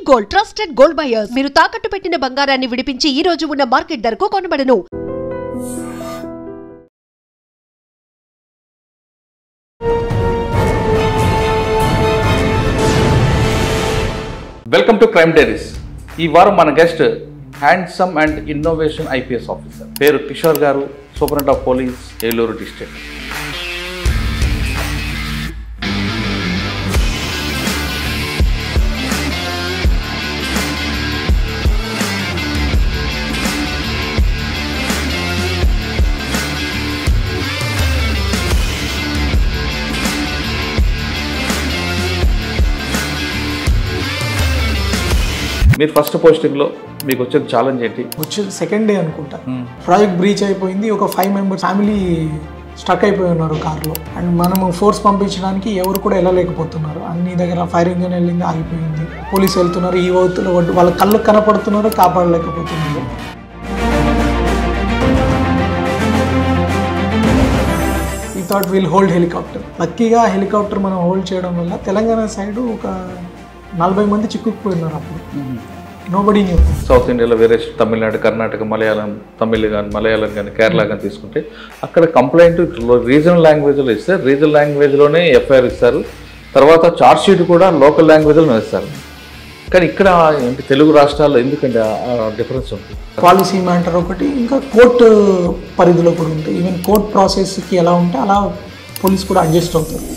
Gold trusted gold buyers మీరు తాకట్టు పెట్టిన బంగారాన్ని విడిపించి ఈ రోజు ఉన్న మార్కెట్ ధరకు కొనబడను. Welcome to crime diaries. ఈ వారం మన guest handsome and innovation IPS officer, పేరు కిషోర్ గారు, superintendent of police, Eluru district. మీరు ఫస్ట్ పోస్టింగ్లో మీకు వచ్చే ఛాలెంజ్ ఏంటి? వచ్చేది సెకండ్ డే అనుకుంటా. ప్రాజెక్ట్ బ్రీచ్ అయిపోయింది. ఒక 5 మెంబర్స్ ఫ్యామిలీ స్టక్ అయిపోయి ఉన్నారు కార్లో. అండ్ మనము ఫోర్స్ పంపించడానికి ఎవరు కూడా వెళ్ళలేకపోతున్నారు. అన్ని దగ్గర ఫైర్ ఇంజన్ వెళ్ళింది, ఆగిపోయింది. పోలీసు వెళ్తున్నారు, ఈ వద్దులు వాళ్ళ కళ్ళు కనపడుతున్నారు, కాపాడలేకపోతున్నారు. ఈ థాట్ విల్ హోల్డ్ హెలికాప్టర్. లక్కీగా హెలికాప్టర్ మనం హోల్డ్ చేయడం వల్ల తెలంగాణ సైడ్ ఒక 40 మంది చిక్కుకుపోయినారు. అప్పుడు నోబడీ న్యూ. సౌత్ ఇండియాలో వేరే తమిళనాడు, కర్ణాటక, మలయాళం కానీ కేరళ కానీ తీసుకుంటే అక్కడ కంప్లైంట్ రీజనల్ లాంగ్వేజ్లో ఇస్తే రీజనల్ లాంగ్వేజ్లోనే ఎఫ్ఐఆర్ ఇస్తారు. తర్వాత ఛార్జ్ షీట్ కూడా లోకల్ లాంగ్వేజ్లో ఇస్తారు. కానీ ఇక్కడ ఏంటి తెలుగు రాష్ట్రాల్లో ఎందుకంటే డిఫరెన్స్ ఉంటుంది? పాలసీ మ్యాటర్ ఒకటి, ఇంకా కోర్టు పరిధిలో కూడా ఉంటాయి. ఈవెన్ కోర్ట్ ప్రాసెస్కి ఎలా ఉంటే అలా పోలీస్ కూడా అడ్జస్ట్ అవుతారు.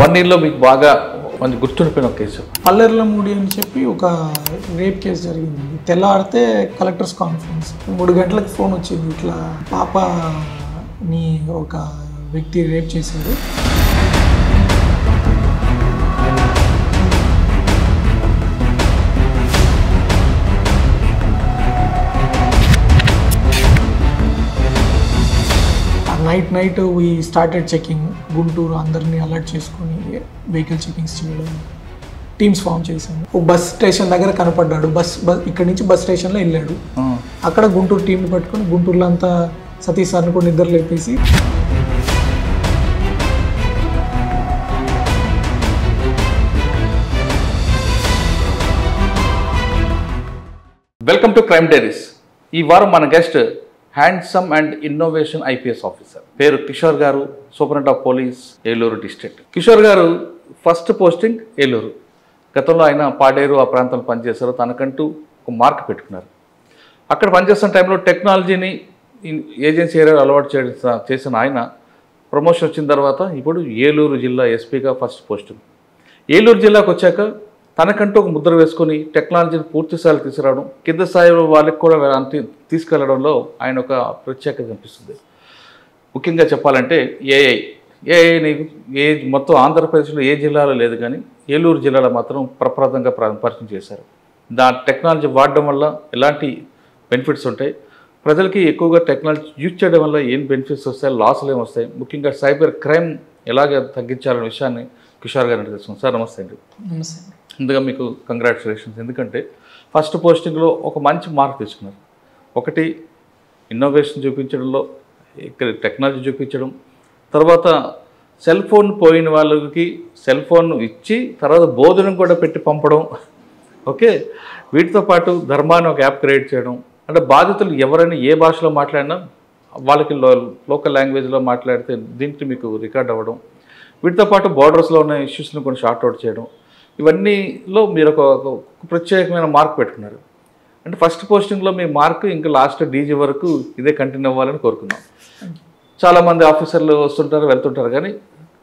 వన్ ఇయర్లో మీకు బాగా మంచి గుర్తుండిపోయిన ఒక కేసు? పల్లెర్లమూడి అని చెప్పి ఒక రేప్ కేసు జరిగింది. తెల్లారితే కలెక్టర్స్ కాన్ఫరెన్స్, 3 గంటలకు ఫోన్ వచ్చింది, ఇట్లా పాపని ఒక వ్యక్తి రేప్ చేశాడు. Night we started checking. Guntur అందరినీ అలర్ట్ చేసుకొని వెహికల్ చెకింగ్స్ చేయడం, టీమ్స్ ఫామ్ చేశాము. ఒక బస్ స్టేషన్ దగ్గర కనపడ్డాడు. బస్ ఇక్కడ నుంచి బస్ స్టేషన్లో వెళ్ళాడు. అక్కడ గుంటూరు టీంని పట్టుకొని గుంటూరులో అంతా సతీష్ సార్ని కూడా నిద్ర లేపేసి వెల్కమ్ టు క్రైమ్ డైరీస్. ఈ వారం మన guest handsome and innovation IPS officer, పేరు కిషోర్ గారు, superintendent of police, Eluru district. Kishore గారు ఫస్ట్ పోస్టింగ్ ఏలూరు. గతంలో ఆయన పాడేరు ఆ ప్రాంతంలో పనిచేశారు. తనకంటూ ఒక మార్క్ పెట్టుకున్నారు. అక్కడ పనిచేస్తున్న టైంలో టెక్నాలజీని ఏజెన్సీ ఏరియాలో అలవాటు చేసిన ఆయన ప్రమోషన్ వచ్చిన తర్వాత ఇప్పుడు ఏలూరు జిల్లా ఎస్పీగా ఫస్ట్ పోస్టింగ్. ఏలూరు జిల్లాకు వచ్చాక తనకంటూ ఒక ముద్ర వేసుకొని టెక్నాలజీని పూర్తి స్థాయిలో తీసుకురావడం, కింద స్థాయిలో వాళ్ళకి కూడా తీసుకెళ్లడంలో ఆయన ఒక ప్రత్యేకత కనిపిస్తుంది. ముఖ్యంగా చెప్పాలంటే ఏఐని మొత్తం ఆంధ్రప్రదేశ్లో ఏ జిల్లాలో లేదు, కానీ ఏలూరు జిల్లాలో మాత్రం ప్రప్రదంగా పరిచయం చేశారు. టెక్నాలజీ వాడడం వల్ల ఎలాంటి బెనిఫిట్స్ ఉంటాయి, ప్రజలకి ఎక్కువగా టెక్నాలజీ యూజ్ చేయడం వల్ల ఏం బెనిఫిట్స్ వస్తాయి, లాసులు ఏమి వస్తాయి, ముఖ్యంగా సైబర్ క్రైమ్ ఎలాగ తగ్గించాలనే విషయాన్ని కిషోర్ గారిని తెలుసుకుందాం. సార్ నమస్తే అండి. నమస్తే. ముందుగా మీకు కంగ్రాచులేషన్స్. ఎందుకంటే ఫస్ట్ పోస్టింగ్లో ఒక మంచి మార్క్ తీసుకున్నారు. ఒకటి ఇన్నోవేషన్ చూపించడంలో, ఇక్కడ టెక్నాలజీ చూపించడం, తర్వాత సెల్ ఫోన్ పోయిన వాళ్ళకి సెల్ ఫోన్ ఇచ్చి తర్వాత భోజనం కూడా పెట్టి పంపడం. ఓకే, వీటితో పాటు ధర్మాన్ని ఒక యాప్ క్రియేట్ చేయడం. అంటే బాధితులు ఎవరైనా ఏ భాషలో మాట్లాడినా వాళ్ళకి లోకల్ లాంగ్వేజ్లో మాట్లాడితే దీంట్లో మీకు రికార్డ్ అవ్వడం. వీటితో పాటు బార్డర్స్లో ఉన్న ఇష్యూస్ని కొన్ని షార్ట్అవుట్ చేయడం. ఇవన్నీలో మీరు ఒక ప్రత్యేకమైన మార్క్ పెట్టుకున్నారు. అంటే ఫస్ట్ పోస్టింగ్లో మీ మార్క్ ఇంకా లాస్ట్ డీజీ వరకు ఇదే కంటిన్యూ అవ్వాలని కోరుకుందాం. చాలామంది ఆఫీసర్లు వస్తుంటారు, వెళ్తుంటారు, కానీ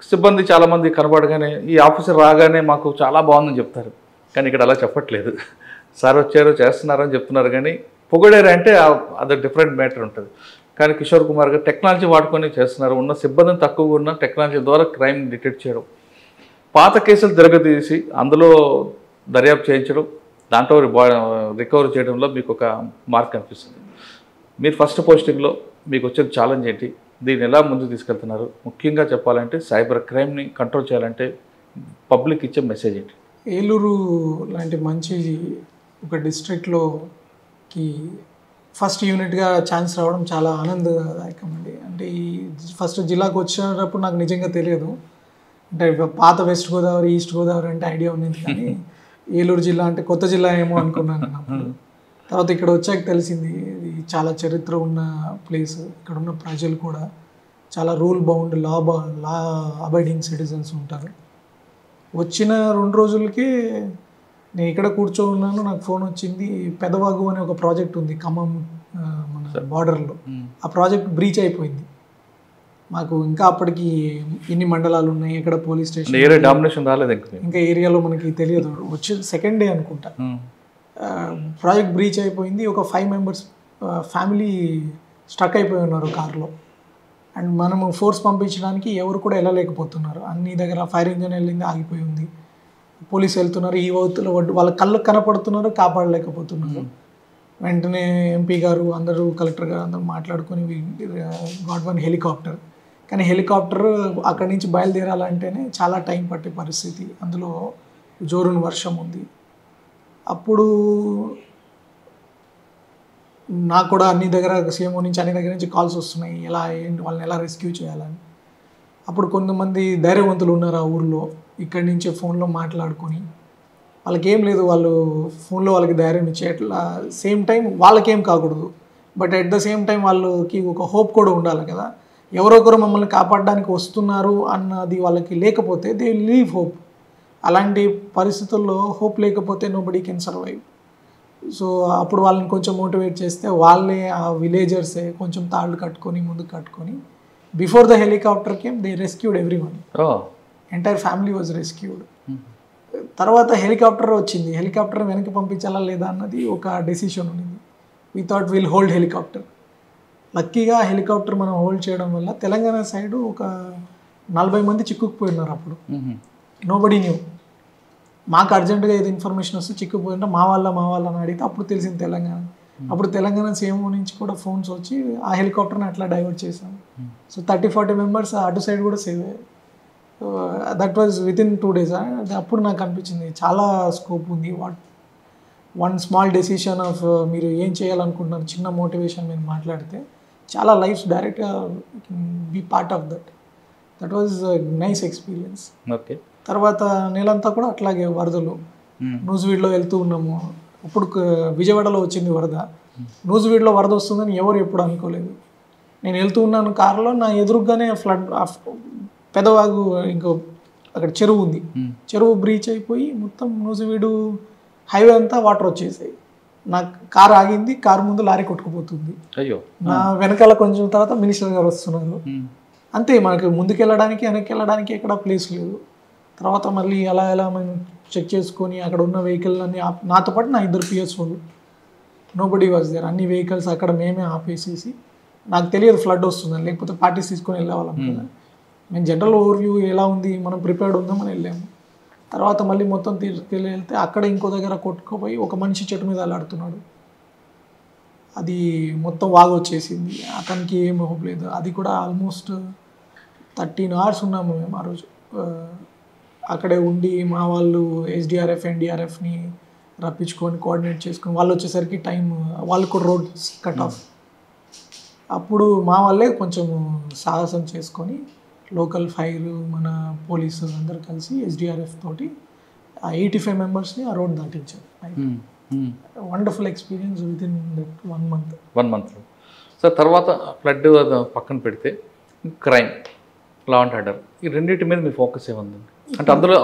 సిబ్బంది చాలామంది కనబడగానే ఈ ఆఫీసర్ రాగానే మాకు చాలా బాగుందని చెప్తారు. కానీ ఇక్కడ అలా చెప్పట్లేదు. సార్ వచ్చారు, చేస్తున్నారని చెప్తున్నారు, కానీ పొగడారు అంటే అది డిఫరెంట్ మ్యాటర్ ఉంటుంది. కానీ కిషోర్ కుమార్ గారు టెక్నాలజీ వాడుకొని చేస్తున్నారు. ఉన్న సిబ్బందిని తక్కువగా ఉన్న టెక్నాలజీ ద్వారా క్రైమ్ డిటెక్ట్ చేయడం, పాత కేసులు తిరగతీసి అందులో దర్యాప్తు చేయించడం, దాంట్లో రికవరీ చేయడంలో మీకు ఒక మార్క్ అనిపిస్తుంది. మీరు ఫస్ట్ పోస్టింగ్లో మీకు వచ్చే ఛాలెంజ్ ఏంటి? దీన్ని ఎలా ముందుకు తీసుకెళ్తున్నారు? ముఖ్యంగా చెప్పాలంటే సైబర్ క్రైమ్ని కంట్రోల్ చేయాలంటే పబ్లిక్ ఇచ్చే మెసేజ్ ఏంటి? ఏలూరు లాంటి మంచి ఒక డిస్ట్రిక్ట్లోకి ఫస్ట్ యూనిట్గా ఛాన్స్ రావడం చాలా ఆనందదాయకం అండి. అంటే ఈ ఫస్ట్ జిల్లాకు వచ్చినప్పుడు నాకు నిజంగా తెలియదు. అంటే పాత వెస్ట్ గోదావరి, ఈస్ట్ గోదావరి అంటే ఐడియా ఉంది, కానీ ఏలూరు జిల్లా అంటే కొత్త జిల్లా ఏమో అనుకున్నాను అన్నప్పుడు. తర్వాత ఇక్కడ వచ్చాక తెలిసింది ఇది చాలా చరిత్ర ఉన్న ప్లేస్. ఇక్కడ ఉన్న ప్రజలు కూడా చాలా rule bound, law abiding citizens ఉంటారు. వచ్చిన 2 రోజులకే నేను ఇక్కడ కూర్చొని ఉన్నాను, నాకు ఫోన్ వచ్చింది. పెదవాగు అనే ఒక ప్రాజెక్ట్ ఉంది ఖమ్మం మన బార్డర్లో. ఆ ప్రాజెక్ట్ బ్రీచ్ అయిపోయింది. మాకు ఇంకా అప్పటికి ఎన్ని మండలాలు ఉన్నాయి, ఎక్కడ పోలీస్ స్టేషన్, ఏరియా డామినేషన్ రాలేదు ఇంకా ఏరియాలో మనకి తెలియదు. వచ్చి సెకండ్ డే అనుకుంటా ప్రాజెక్ట్ బ్రీచ్ అయిపోయింది. ఒక 5 మెంబర్స్ ఫ్యామిలీ స్టక్ అయిపోయి ఉన్నారు కార్లో. అండ్ మనము ఫోర్స్ పంపించడానికి ఎవరు కూడా వెళ్ళలేకపోతున్నారు. అన్ని దగ్గర ఫైర్ ఇంజన్ వెళ్ళింది, ఆగిపోయి ఉంది. పోలీసు వెళ్తున్నారు, ఈ వౌతుల వాళ్ళ కళ్ళకు కనపడుతున్నారు, కాపాడలేకపోతున్నారు. వెంటనే ఎంపీ గారు అందరూ, కలెక్టర్ గారు అందరూ మాట్లాడుకొని గాట్ వన్ హెలికాప్టర్. కానీ హెలికాప్టర్ అక్కడి నుంచి బయలుదేరాలంటేనే చాలా టైం పట్టే పరిస్థితి. అందులో జోరున వర్షం ఉంది. అప్పుడు నాకు కూడా అన్ని దగ్గర సీఎంఓ నుంచి అన్ని దగ్గర నుంచి కాల్స్ వస్తున్నాయి, ఎలా ఏంటి వాళ్ళని ఎలా రెస్క్యూ చేయాలని. అప్పుడు కొంతమంది ధైర్యవంతులు ఉన్నారు ఆ ఊర్లో. ఇక్కడి నుంచే ఫోన్లో మాట్లాడుకొని, వాళ్ళకి ఏం లేదు, వాళ్ళు ఫోన్లో వాళ్ళకి ధైర్యం ఇచ్చే, అట్లా సేమ్ టైం వాళ్ళకేం కాకూడదు, but at the same time వాళ్ళకి ఒక హోప్ కూడా ఉండాలి కదా. ఎవరొకరు మమ్మల్ని కాపాడడానికి వస్తున్నారు అన్నది వాళ్ళకి లేకపోతే దే లీవ్ హోప్. అలాంటి పరిస్థితుల్లో హోప్ లేకపోతే నోబడీ కెన్ సర్వైవ్. సో అప్పుడు వాళ్ళని కొంచెం మోటివేట్ చేస్తే వాళ్ళే, ఆ విలేజర్సే కొంచెం తాళ్ళు కట్టుకొని ముందుకు కట్టుకొని, before the helicopter came they rescued everyone. Entire family was rescued. తర్వాత హెలికాప్టర్ వచ్చింది. హెలికాప్టర్ వెనక్కి పంపించాలా లేదా అన్నది ఒక డెసిషన్ ఉన్నది. We thought will hold helicopter. లక్కీగా హెలికాప్టర్ మనం హోల్డ్ చేయడం వల్ల తెలంగాణ సైడ్ ఒక 40 మంది చిక్కుకుపోయినారు. అప్పుడు నోబడీ న్యూ. మాకు అర్జెంటుగా ఏది ఇన్ఫర్మేషన్ వస్తే చిక్కుపోయింటే మా వాళ్ళ అని అడిగితే అప్పుడు తెలిసింది తెలంగాణ. అప్పుడు తెలంగాణ సీఎంఓ నుంచి కూడా ఫోన్స్ వచ్చి ఆ హెలికాప్టర్ని అట్లా డైవర్ట్ చేశాము. సో 30-40 మెంబర్స్ అటు సైడ్ కూడా సేవ్ అయ్యారు. That was within 2 days. అప్పుడు నాకు అనిపించింది చాలా స్కోప్ ఉంది. వన్ స్మాల్ డెసిషన్ ఆఫ్ మీరు ఏం చేయాలనుకుంటున్నారు, చిన్న మోటివేషన్ మీరు మాట్లాడితే చాలా లైఫ్స్ డైరెక్ట్గా be part of that was nice experience. Okay. తర్వాత నెలంతా కూడా అట్లాగే వరదలు. నూజివీడ్లో వెళ్తూ ఉన్నాము. ఇప్పుడు విజయవాడలో వచ్చింది వరద. నూజివీడ్లో వరద వస్తుందని ఎవరు ఎప్పుడు అనుకోలేదు. నేను వెళ్తూ ఉన్నాను కారులో, నా ఎదురుగానే ఫ్లడ్, పెదవాగు, ఇంకో అక్కడ చెరువు ఉంది. చెరువు బ్రీచ్ అయిపోయి మొత్తం నూజివీడు హైవే అంతా వాటర్ వచ్చేసాయి. నా కారు ఆగింది, కారు ముందు లారీ కొట్టుకుపోతుంది. అయ్యో. నా వెనకాల కొంచెం తర్వాత మినిస్టర్ గారు వస్తున్నారు. అంతే, మనకి ముందుకు వెళ్ళడానికి వెనక్కి వెళ్ళడానికి ఎక్కడ ప్లేస్ లేదు. తర్వాత మళ్ళీ ఎలా మేము చెక్ చేసుకొని అక్కడ ఉన్న వెహికల్ అన్ని నాతో పాటు నా 2 PS వాళ్ళు, నోబడీ వాజ్ దేర్. అన్ని వెహికల్స్ అక్కడ మేమే ఆపేసేసి, నాకు తెలియదు ఫ్లడ్ వస్తుందని, లేకపోతే పార్టీస్ తీసుకొని వెళ్ళేవాళ్ళం కదా. మేము జనరల్ ఓవర్వ్యూ ఎలా ఉంది, మనం ప్రిపేర్డ్ ఉందామని వెళ్ళాము. తర్వాత మళ్ళీ మొత్తం తీసుకెళ్ళి వెళ్తే అక్కడ ఇంకో దగ్గర కొట్టుకుపోయి ఒక మనిషి చెట్టు మీద అలాడుతున్నాడు. అది మొత్తం వాగు వచ్చేసింది. అతనికి ఏం హోప్ లేదు. అది కూడా ఆల్మోస్ట్ 13 hours ఉన్నాము మేము ఆ రోజు. అక్కడే ఉండి మా వాళ్ళు SDRF, NDRFని రప్పించుకొని కోఆర్డినేట్ చేసుకొని, వాళ్ళు వచ్చేసరికి టైం, వాళ్ళు కూడా రోడ్ కట్ ఆఫ్. అప్పుడు మా వాళ్ళే కొంచెం సాహసం చేసుకొని లోకల్ ఫైర్, మన పోలీసు అందరు కలిసి SDRF తోటి 85 మెంబర్స్ని ఆ రోడ్ దాటించారు. Wonderful experience with in that 1 month. 1 month. So తర్వాత ఫ్లడ్ పక్కన పెడితే క్రైమ్, లా అండ్ ఆర్డర్, ఈ రెండింటి మీద మీ ఫోకస్ ఏముంది? అంటే అందులో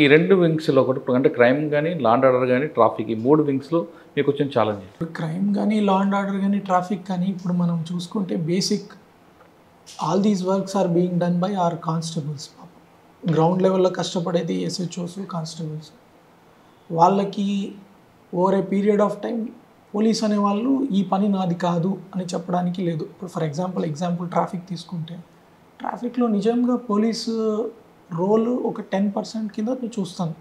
ఈ 2 వింగ్స్లో ఒకటి, అంటే క్రైమ్ కానీ, లా అండ్ ఆర్డర్ కానీ, ట్రాఫిక్, ఈ 3 వింగ్స్లో మీకు వచ్చిన ఛాలెంజ్? క్రైమ్ కానీ, లా అండ్ ఆర్డర్ కానీ, ట్రాఫిక్ కానీ, ఇప్పుడు మనం చూసుకుంటే basic all these works are being done by are constables. Ground లెవెల్లో కష్టపడేది SHOs, కానిస్టేబుల్స్. వాళ్ళకి over a period of time police అనేవాళ్ళు ఈ పని నాది కాదు అని చెప్పడానికి లేదు. ఇప్పుడు ఫర్ ఎగ్జాంపుల్ ట్రాఫిక్ తీసుకుంటే, ట్రాఫిక్లో నిజంగా పోలీసు రోల్ ఒక 10% కింద చూస్తాను.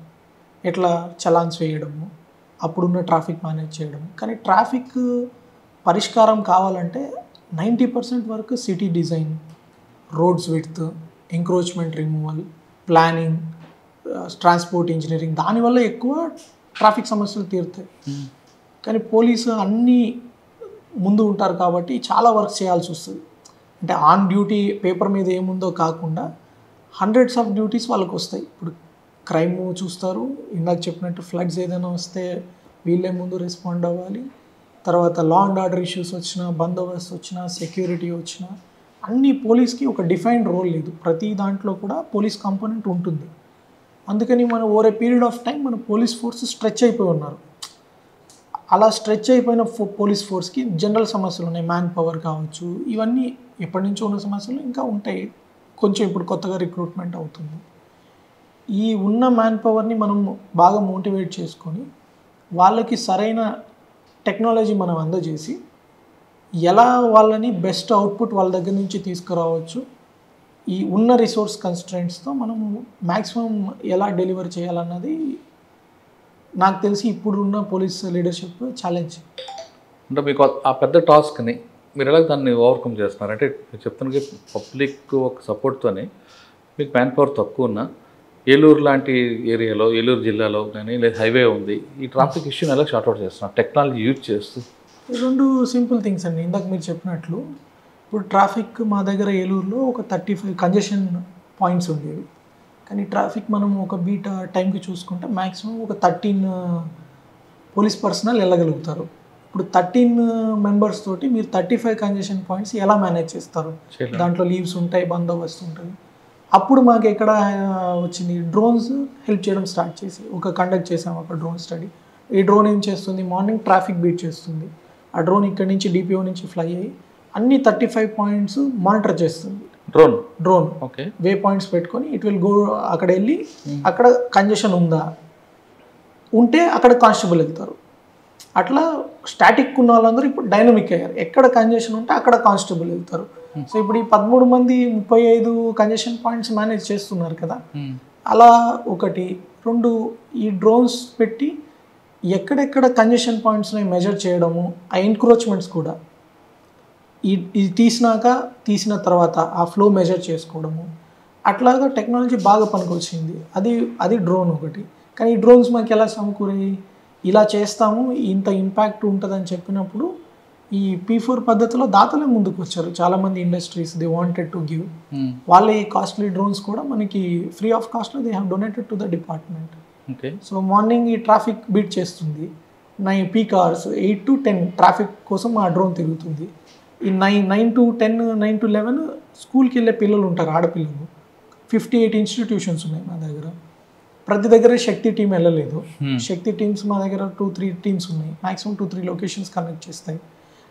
ఎట్లా చలాన్స్ వేయడము, అప్పుడున్న ట్రాఫిక్ మేనేజ్ చేయడం. కానీ ట్రాఫిక్ పరిష్కారం కావాలంటే 90% వరకు city design, roads width, encroachment removal, planning, transport engineering, దానివల్ల ఎక్కువ ట్రాఫిక్ సమస్యలు తీరుతాయి. కానీ పోలీసు అన్నీ ముందు ఉంటారు కాబట్టి చాలా వర్క్ చేయాల్సి వస్తుంది. అంటే ఆన్ డ్యూటీ పేపర్ మీద ఏముందో కాకుండా హండ్రెడ్స్ ఆఫ్ డ్యూటీస్ వాళ్ళకి వస్తాయి. ఇప్పుడు క్రైమ్ చూస్తారు, ఇందాక చెప్పినట్టు ఫ్లడ్స్ ఏదైనా వస్తే వీళ్ళే ముందు రెస్పాండ్ అవ్వాలి. తర్వాత లా అండ్ ఆర్డర్ ఇష్యూస్ వచ్చినా, బందోబస్తు వచ్చినా, సెక్యూరిటీ వచ్చినా అన్ని పోలీస్కి ఒక డిఫైన్డ్ రోల్ లేదు. ప్రతి దాంట్లో కూడా పోలీస్ కాంపోనెంట్ ఉంటుంది. అందుకని మనం over a period of time మన పోలీస్ ఫోర్స్ స్ట్రెచ్ అయిపోయి ఉన్నారు. అలా స్ట్రెచ్ అయిపోయిన పోలీస్ ఫోర్స్కి జనరల్ సమస్యలు ఉన్నాయి, మ్యాన్ పవర్ కావచ్చు, ఇవన్నీ ఎప్పటి నుంచో ఉన్న సమస్యలు ఇంకా ఉంటాయి. కొంచెం ఇప్పుడు కొత్తగా రిక్రూట్మెంట్ అవుతుంది. ఈ ఉన్న మ్యాన్ పవర్ని మనం బాగా మోటివేట్ చేసుకొని వాళ్ళకి సరైన టెక్నాలజీ మనం అందజేసి ఎలా వాళ్ళని బెస్ట్ అవుట్పుట్ వాళ్ళ దగ్గర నుంచి తీసుకురావచ్చు, ఈ ఉన్న రిసోర్స్ కన్స్ట్రెంట్స్తో మనము మ్యాక్సిమం ఎలా డెలివర్ చేయాలన్నది నాకు తెలిసి ఇప్పుడున్న పోలీస్ లీడర్షిప్ ఛాలెంజ్. అంటే మీకు ఆ పెద్ద టాస్క్ని మీరు ఎలా దాన్ని ఓవర్కమ్ చేస్తున్నారు? అంటే మీరు చెప్తున్న పబ్లిక్ ఒక సపోర్ట్తోనే మీకు మ్యాన్ పవర్ తక్కువ ఉన్నా ఏలూరు లాంటి ఏరియాలో, ఏలూరు జిల్లాలో కానీ లేదా హైవే ఉంది, ఈ ట్రాఫిక్ ఇష్యూని ఎలా షార్ట్అవుట్ చేస్తున్నారు టెక్నాలజీ యూజ్ చేస్తూ? రెండు సింపుల్ థింగ్స్ అండి. ఇందాక మీరు చెప్పినట్లు ఇప్పుడు ట్రాఫిక్ మా దగ్గర ఏలూరులో ఒక 35 కంజెషన్ పాయింట్స్ ఉండేవి. కానీ ట్రాఫిక్ మనం ఒక బీట్ టైంకి చూసుకుంటే మ్యాక్సిమం ఒక 13 పోలీస్ పర్సనల్ వెళ్ళగలుగుతారు. ఇప్పుడు 13 మెంబర్స్ తోటి మీరు 35 కంజెషన్ పాయింట్స్ ఎలా మేనేజ్ చేస్తారు? దాంట్లో లీవ్స్ ఉంటాయి, బందోబస్తు ఉంటుంది. అప్పుడు మాకు ఎక్కడ వచ్చింది, డ్రోన్స్ హెల్ప్ చేయడం స్టార్ట్ చేసి కండక్ట్ చేసాము ఒక డ్రోన్ స్టడీ. ఈ డ్రోన్ ఏం చేస్తుంది, మార్నింగ్ ట్రాఫిక్ బీట్ చేస్తుంది. ఆ డ్రోన్ ఇక్కడ నుంచి డిపిఓ నుంచి ఫ్లై అయ్యి అన్ని 35 పాయింట్స్ మానిటర్ చేస్తుంది. డ్రోన్ ఓకే, వే పాయింట్స్ పెట్టుకొని ఇట్ విల్ గో, అక్కడ వెళ్ళి అక్కడ కంజెషన్ ఉందా, ఉంటే అక్కడ కానిస్టేబుల్ వెళ్తారు. అట్లా స్టాటిక్ ఉన్న వాళ్ళందరూ ఇప్పుడు డైనమిక్ అయ్యారు. ఎక్కడ కంజెషన్ ఉంటే అక్కడ కానిస్టేబుల్ వెళ్తారు. సో ఇప్పుడు ఈ 13 మంది 35 కంజెషన్ పాయింట్స్ మేనేజ్ చేస్తున్నారు కదా. అలా ఒకటి. రెండు, ఈ డ్రోన్స్ పెట్టి ఎక్కడెక్కడ కంజెషన్ పాయింట్స్ని మెజర్ చేయడము, ఆ ఎన్క్రోచ్మెంట్స్ కూడా ఇది తీసిన తర్వాత ఆ ఫ్లో మెజర్ చేసుకోవడము, అట్లాగా టెక్నాలజీ బాగా పనికొచ్చింది. అది డ్రోన్ ఒకటి. కానీ ఈ డ్రోన్స్ మాకు ఎలా సమకూరాయి, ఇలా చేస్తాము ఇంత ఇంపాక్ట్ ఉంటుందని చెప్పినప్పుడు ఈ P4 పద్ధతిలో దాతలే ముందుకు వచ్చారు. చాలామంది industries they wanted to give. వాళ్ళ ఈ కాస్ట్లీ డ్రోన్స్ కూడా మనకి ఫ్రీ ఆఫ్ కాస్ట్లో they have donated to the department. So morning ఈ ట్రాఫిక్ బీట్ చేస్తుంది, పీక్ అవర్స్ 8 to 10 ట్రాఫిక్ కోసం ఆ డ్రోన్ తిరుగుతుంది. ఈ 9 to 10, 9 to 11 స్కూల్కి వెళ్ళే పిల్లలు ఉంటారు, ఆడపిల్లలు. 58 ఇన్స్టిట్యూషన్స్ ఉన్నాయి మా దగ్గర. ప్రతి దగ్గర శక్తి టీం వెళ్ళలేదు. శక్తి టీమ్స్ మా దగ్గర 2-3 టీమ్స్ ఉన్నాయి. మ్యాక్సిమం 2-3 లొకేషన్స్ కనెక్ట్ చేస్తాయి.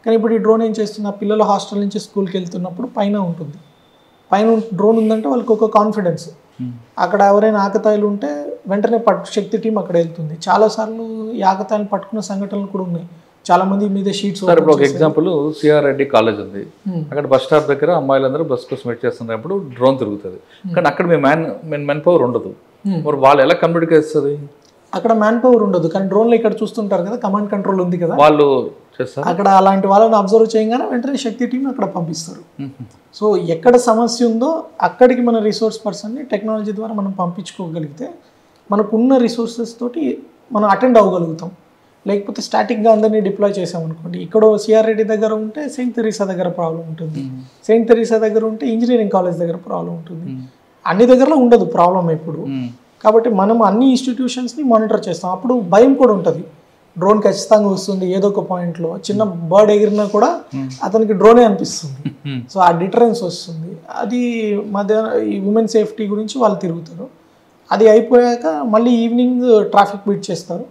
కానీ ఇప్పుడు ఈ డ్రోన్ ఏం చేస్తుంది, ఆ పిల్లలు హాస్టల్ నుంచి స్కూల్కి వెళ్తున్నప్పుడు పైన ఉంటుంది. పైన డ్రోన్ ఉందంటే వాళ్ళకి ఒక కాన్ఫిడెన్స్. అక్కడ ఎవరైనా ఆకతాయిలు ఉంటే వెంటనే శక్తి టీం అక్కడ వెళ్తుంది. చాలాసార్లు ఈ ఆకతాయిలు పట్టుకున్న సంఘటనలు కూడా ఉన్నాయి. చాలా మంది మీద షీట్స్. ఇప్పుడు ఒక ఎగ్జాంపుల్, సిఆర్ రెడ్డి కాలేజ్ ఉంది, అక్కడ బస్ స్టాప్ దగ్గర అమ్మాయిలందరూ బస్ కోసం వెయిట్ చేస్తున్నప్పుడు డ్రోన్ తిరుగుతుంది. కానీ అక్కడ మీ మ్యాన్ పవర్ ఉండదు. మరి వాళ్ళు ఎలా కమ్యూనికేట్ చేస్తుంది? అక్కడ మ్యాన్ పవర్ ఉండదు. కానీ డ్రోన్లో ఇక్కడ చూస్తుంటారు కదా, కమాండ్ కంట్రోల్ ఉంది కదా, వాళ్ళు చేస్తారు. అక్కడ అలాంటి వాళ్ళని అబ్జర్వ్ చేయగానే వెంటనే శక్తి టీం అక్కడ పంపిస్తారు. సో ఎక్కడ సమస్య ఉందో అక్కడికి మన రిసోర్స్ పర్సన్ని టెక్నాలజీ ద్వారా మనం పంపించుకోగలిగితే మనకున్న రిసోర్సెస్ తోటి మనం అటెండ్ అవ్వగలుగుతాం. లేకపోతే స్టాటిక్గా అందరినీ డిప్లాయ్ చేసామనుకోండి, ఇక్కడ సిఆర్ రెడ్డి దగ్గర ఉంటే సెయింట్ తెరీసా దగ్గర ప్రాబ్లం ఉంటుంది, సెయింట్ తెరీసా దగ్గర ఉంటే ఇంజనీరింగ్ కాలేజ్ దగ్గర ప్రాబ్లం ఉంటుంది. అన్ని దగ్గరలో ఉండదు ప్రాబ్లం ఎప్పుడు. కాబట్టి మనం అన్ని ఇన్స్టిట్యూషన్స్ని మానిటర్ చేస్తాం. అప్పుడు భయం కూడా ఉంటుంది, డ్రోన్ ఖచ్చితంగా వస్తుంది ఏదో ఒక పాయింట్లో, చిన్న బర్డ్ ఎగిరినా కూడా అతనికి డ్రోనే అనిపిస్తుంది. సో ఆ డిటరెన్స్ వస్తుంది. అది ఈ ఉమెన్ సేఫ్టీ గురించి వాళ్ళు తిరుగుతారు. అది అయిపోయాక మళ్ళీ ఈవినింగ్ ట్రాఫిక్ బీట్ చేస్తారు.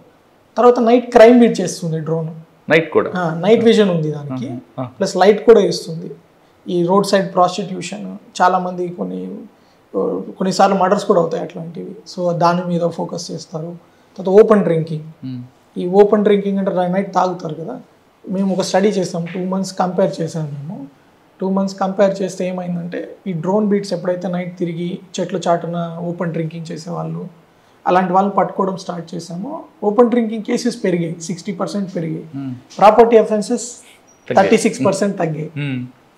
తర్వాత నైట్ క్రైమ్ బీట్ చేస్తుంది డ్రోన్. నైట్ కూడా నైట్ విజన్ ఉంది దానికి, ప్లస్ లైట్ కూడా ఇస్తుంది. ఈ రోడ్ సైడ్ ప్రాస్టిట్యూషన్, చాలామంది కొన్నిసార్లు మర్డర్స్ కూడా అవుతాయి అట్లాంటివి. సో దాని మీద ఫోకస్ చేస్తారు. తర్వాత ఓపెన్ డ్రింకింగ్. ఈ ఓపెన్ డ్రింకింగ్ అంటే నైట్ తాగుతారు కదా. మేము ఒక స్టడీ చేసాం, 2 months కంపేర్ చేసాము మేము. 2 months కంపేర్ చేస్తే ఏమైందంటే, ఈ డ్రోన్ బీట్స్ ఎప్పుడైతే నైట్ తిరిగి చెట్లు చాటున ఓపెన్ డ్రింకింగ్ చేసేవాళ్ళు, అలాంటి వాళ్ళని పట్టుకోవడం స్టార్ట్ చేసాము. ఓపెన్ డ్రింకింగ్ కేసెస్ పెరిగాయి, 60% పెరిగాయి. ప్రాపర్టీ అఫెన్సెస్ 36% తగ్గాయి.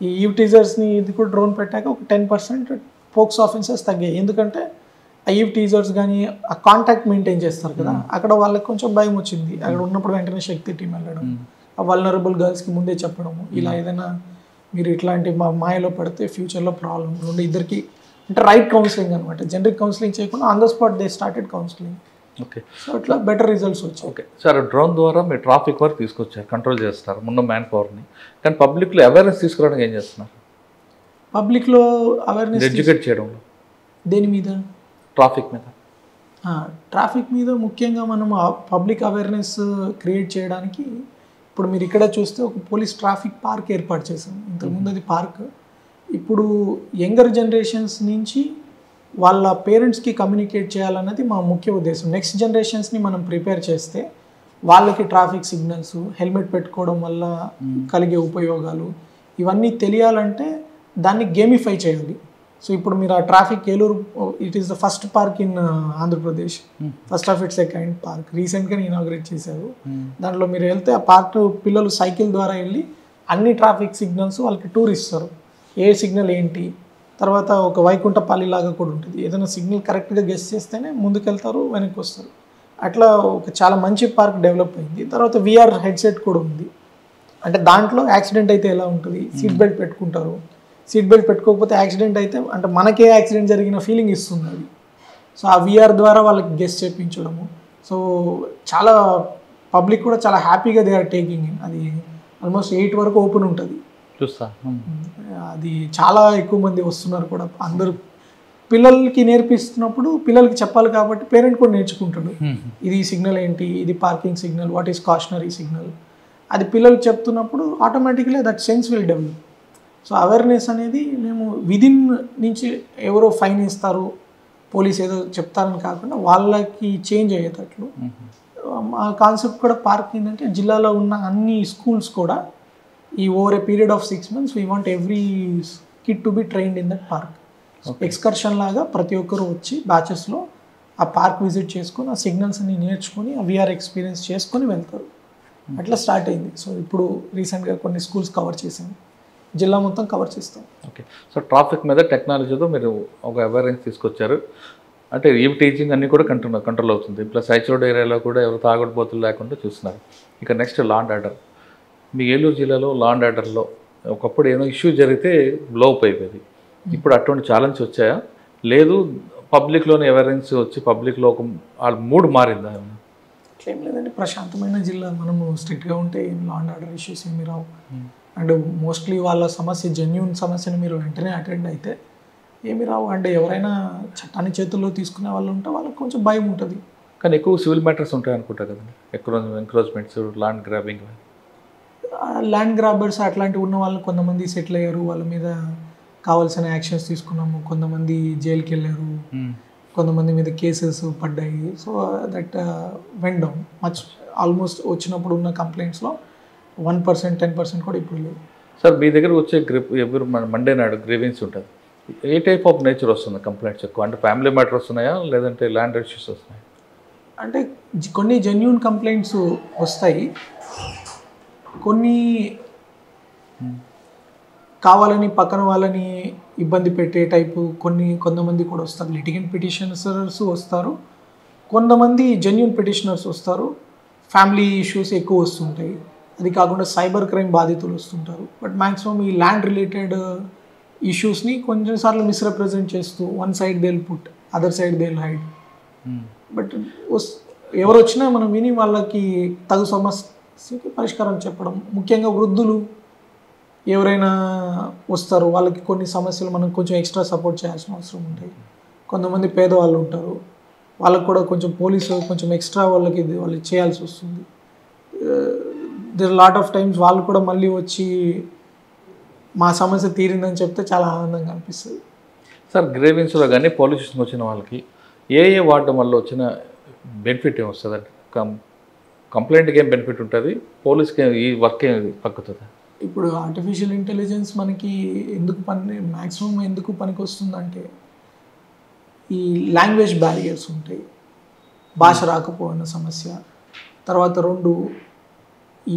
ఈ ఈవ్ టీజర్స్ని ఇది కూడా డ్రోన్ పెట్టాక ఒక 10% పోక్స్ ఆఫెన్సెస్ తగ్గాయి. ఎందుకంటే ఆ ఈవ్ టీజర్స్ కానీ ఆ కాంటాక్ట్ మెయింటైన్ చేస్తారు కదా, అక్కడ వాళ్ళకి కొంచెం భయం వచ్చింది. అక్కడ ఉన్నప్పుడు వెంటనే శక్తి టీం వెళ్ళడం, ఆ వల్నరబుల్ గర్ల్స్కి ముందే చెప్పడము, ఇలా ఏదైనా మీరు ఇట్లాంటి మాయలో పడితే ఫ్యూచర్లో ప్రాబ్లం రెండు ఇద్దరికి, అంటే రైట్ కౌన్సిలింగ్ అనమాట. జనరిక్ కౌన్సిలింగ్ చేయకుండా on the spot they started counselling. Okay, so అట్లా బెటర్ రిజల్ట్స్ వచ్చాయి. ఓకే సార్, డ్రోన్ ద్వారా మీరు ట్రాఫిక్ వరకు తీసుకొచ్చారు, కంట్రోల్ చేస్తారు ఉన్న మ్యాన్ పవర్ని. కానీ పబ్లిక్లో అవేర్నెస్ తీసుకురావడానికి ఏం చేస్తున్నారు? పబ్లిక్లో అవేర్నెస్ ఎడ్యుకేట్ చేయడంలో దేని మీద? ట్రాఫిక్ మీద. ట్రాఫిక్ మీద ముఖ్యంగా మనం పబ్లిక్ అవేర్నెస్ క్రియేట్ చేయడానికి ఇప్పుడు మీరు ఇక్కడ చూస్తే ఒక పోలీస్ ట్రాఫిక్ పార్క్ ఏర్పాటు చేశాం. ఇంతకుముందు అది పార్క్. ఇప్పుడు యంగర్ జనరేషన్స్ నుంచి వాళ్ళ పేరెంట్స్కి కమ్యూనికేట్ చేయాలన్నది మా ముఖ్య ఉద్దేశం. నెక్స్ట్ జనరేషన్స్ని మనం ప్రిపేర్ చేస్తే వాళ్ళకి ట్రాఫిక్ సిగ్నల్స్, హెల్మెట్ పెట్టుకోవడం వల్ల కలిగే ఉపయోగాలు ఇవన్నీ తెలియాలంటే దాన్ని గేమిఫై చేయాలి. సో ఇప్పుడు మీరు ఆ traffic Eluru, it is the first park in Andhra Pradesh, first of it's a kind park, రీసెంట్గా ఇనాగ్రేట్ చేశారు. దాంట్లో మీరు వెళ్తే ఆ పార్క్ పిల్లలు సైకిల్ ద్వారా వెళ్ళి అన్ని ట్రాఫిక్ సిగ్నల్స్ వాళ్ళకి టూర్ ఇస్తారు, ఏ సిగ్నల్ ఏంటి. తర్వాత ఒక వైకుంఠపల్లి లాగా కూడా ఉంటుంది, ఏదైనా సిగ్నల్ కరెక్ట్గా గెస్ చేస్తేనే ముందుకెళ్తారు, వెనక్కి వస్తారు. అట్లా ఒక చాలా మంచి పార్క్ డెవలప్ అయింది. తర్వాత విఆర్ హెడ్సెట్ కూడా ఉంది. అంటే దాంట్లో యాక్సిడెంట్ అయితే ఎలా ఉంటుంది, సీట్ బెల్ట్ పెట్టుకుంటారు, సీట్ బెల్ట్ పెట్టుకోకపోతే యాక్సిడెంట్ అయితే అంటే మనకే యాక్సిడెంట్ జరిగిన ఫీలింగ్ ఇస్తుంది అది. సో ఆ విఆర్ ద్వారా వాళ్ళకి గెస్ చేయించడము. సో చాలా పబ్లిక్ కూడా చాలా హ్యాపీగా దే ఆర్ టేకింగ్ ఇన్. అది ఆల్మోస్ట్ 8 వరకు ఓపెన్ ఉంటుంది, చూస్తా. అది చాలా ఎక్కువ మంది వస్తున్నారు కూడా. అందరూ పిల్లలకి నేర్పిస్తున్నప్పుడు పిల్లలకి చెప్పాలి కాబట్టి పేరెంట్ కూడా నేర్చుకుంటాడు. ఇది సిగ్నల్ ఏంటి, ఇది parking signal, what is cautionary signal, అది పిల్లలకి చెప్తున్నప్పుడు automatically that sense will develop. So awareness అనేది మేము విదిన్ నుంచి ఎవరో ఫైన్ ఇస్తారు, పోలీస్ ఏదో చెప్తారని కాకుండా వాళ్ళకి చేంజ్ అయ్యేటట్లు మా కాన్సెప్ట్ కూడా. పార్క్ ఏంటంటే జిల్లాలో ఉన్న అన్ని స్కూల్స్ కూడా ఈ over a period of 6 months we want every kid to be trained in that park. Excursion లాగా ప్రతి ఒక్కరు వచ్చి బ్యాచెస్లో ఆ పార్క్ విజిట్ చేసుకొని ఆ సిగ్నల్స్ అన్ని నేర్చుకొని ఆ విఆర్ ఎక్స్పీరియన్స్ చేసుకొని వెళ్తారు. అట్లా స్టార్ట్ అయింది. సో ఇప్పుడు రీసెంట్గా కొన్ని స్కూల్స్ కవర్ చేసాము, జిల్లా మొత్తం కవర్ చేస్తాం. ఓకే, సో ట్రాఫిక్ మీద టెక్నాలజీతో మీరు ఒక అవేర్నెస్ తీసుకొచ్చారు. అంటే ఈ టీచింగ్ అన్నీ కూడా కంట్రోల్ అవుతుంది. ప్లస్ ఐసోలేట్ ఏరియాలో కూడా ఎవరు తాగుడుపోతులు లేకుండా చూస్తున్నారు. ఇక నెక్స్ట్ లా అండ్ ఆర్డర్. మీ ఏలూరు జిల్లాలో లా అండ్ ఆర్డర్లో ఒకప్పుడు ఏదో ఇష్యూ జరిగితే బ్లో అప్ అయిపోయింది. ఇప్పుడు అటువంటి ఛాలెంజ్ వచ్చాయా? లేదు పబ్లిక్లోనే అవేర్నెన్స్ వచ్చి పబ్లిక్లో ఒక వాళ్ళ మూడ్ మారిందా? అట్లేం లేదండి, ప్రశాంతమైన జిల్లా. మనము స్ట్రిక్ట్గా ఉంటే ఏం లా అండ్ ఆర్డర్ ఇష్యూస్ ఏమి రావు. అండ్ మోస్ట్లీ వాళ్ళ సమస్య జెన్యూన్ సమస్యను మీరు వెంటనే అటెండ్ అయితే ఏమి రావు. అండ్ ఎవరైనా చట్టాన్ని చేతుల్లో తీసుకునే వాళ్ళు ఉంటే వాళ్ళకి కొంచెం భయం ఉంటుంది. కానీ ఎక్కువ సివిల్ మ్యాటర్స్ ఉంటాయి అనుకుంటా కదండి, encroachments, land grabbing. Land grabbers అట్లాంటివి ఉన్న వాళ్ళు కొంతమంది సెటిల్ అయ్యారు, వాళ్ళ మీద కావాల్సిన యాక్షన్స్ తీసుకున్నాము, కొంతమంది జైలుకి వెళ్ళారు, కొంతమంది మీద కేసెస్ పడ్డాయి. So that went down much. Almost వచ్చినప్పుడు ఉన్న కంప్లైంట్స్లో 1%, 10% కూడా ఇప్పుడు లేదు. సార్ మీ దగ్గర వచ్చే ఎవరు మండే నాడు గ్రీవెన్స్ ఉంటుంది, ఏ టైప్ ఆఫ్ నేచర్ వస్తుంది కంప్లైంట్స్ ఎక్కువ? అంటే ఫ్యామిలీ మ్యాటర్ వస్తున్నాయా, లేదంటే ల్యాండ్ ఇష్యూస్ వస్తున్నాయా? అంటే కొన్ని జెన్యూన్ కంప్లైంట్స్ వస్తాయి, కొన్ని కావాలని పక్కన వాళ్ళని ఇబ్బంది పెట్టే టైపు కొంతమంది కూడా వస్తారు. లిటిగెంట్ పిటిషనర్స్ వస్తారు, కొంతమంది జెన్యూన్ పిటిషనర్స్ వస్తారు. ఫ్యామిలీ ఇష్యూస్ ఎక్కువ వస్తుంటాయి. అది కాకుండా సైబర్ క్రైమ్ బాధితులు వస్తుంటారు. బట్ మ్యాక్సిమం ఈ ల్యాండ్ రిలేటెడ్ ఇష్యూస్ని కొంచెంసార్లు మిస్రిప్రజెంట్ చేస్తూ one side they will put, other side they will hide. But ఎవరు వచ్చినా మనం విని వాళ్ళకి తగు సమస్యకి పరిష్కారం చెప్పడం. ముఖ్యంగా వృద్ధులు ఎవరైనా వస్తారు, వాళ్ళకి కొన్ని సమస్యలు మనం కొంచెం ఎక్స్ట్రా సపోర్ట్ చేయాల్సిన అవసరం ఉంటాయి. కొంతమంది పేదవాళ్ళు ఉంటారు, వాళ్ళకు కూడా కొంచెం పోలీసు కొంచెం ఎక్స్ట్రా వాళ్ళకి చేయాల్సి వస్తుంది. దేర్ లాట్ ఆఫ్ టైమ్స్ వాళ్ళు కూడా మళ్ళీ వచ్చి మా సమస్య తీరిందని చెప్తే చాలా ఆనందంగా అనిపిస్తుంది. సార్ గ్రేవెన్స్లో కానీ పోలీస్ స్టేషన్కి వచ్చిన వాళ్ళకి ఏ వాడడం వల్ల వచ్చిన బెనిఫిట్ ఏమి వస్తుంది? అంటే కంప్లైంట్కి ఏం బెనిఫిట్ ఉంటుంది, పోలీస్కి ఈ వర్క్ ఏమి తగ్గుతుంది? ఇప్పుడు ఆర్టిఫిషియల్ ఇంటెలిజెన్స్ మనకి మ్యాక్సిమం ఎందుకు పనికి వస్తుందంటే ఈ లాంగ్వేజ్ బ్యారియర్స్ ఉంటాయి, భాష రాకపోయిన సమస్య. తర్వాత 2 ఈ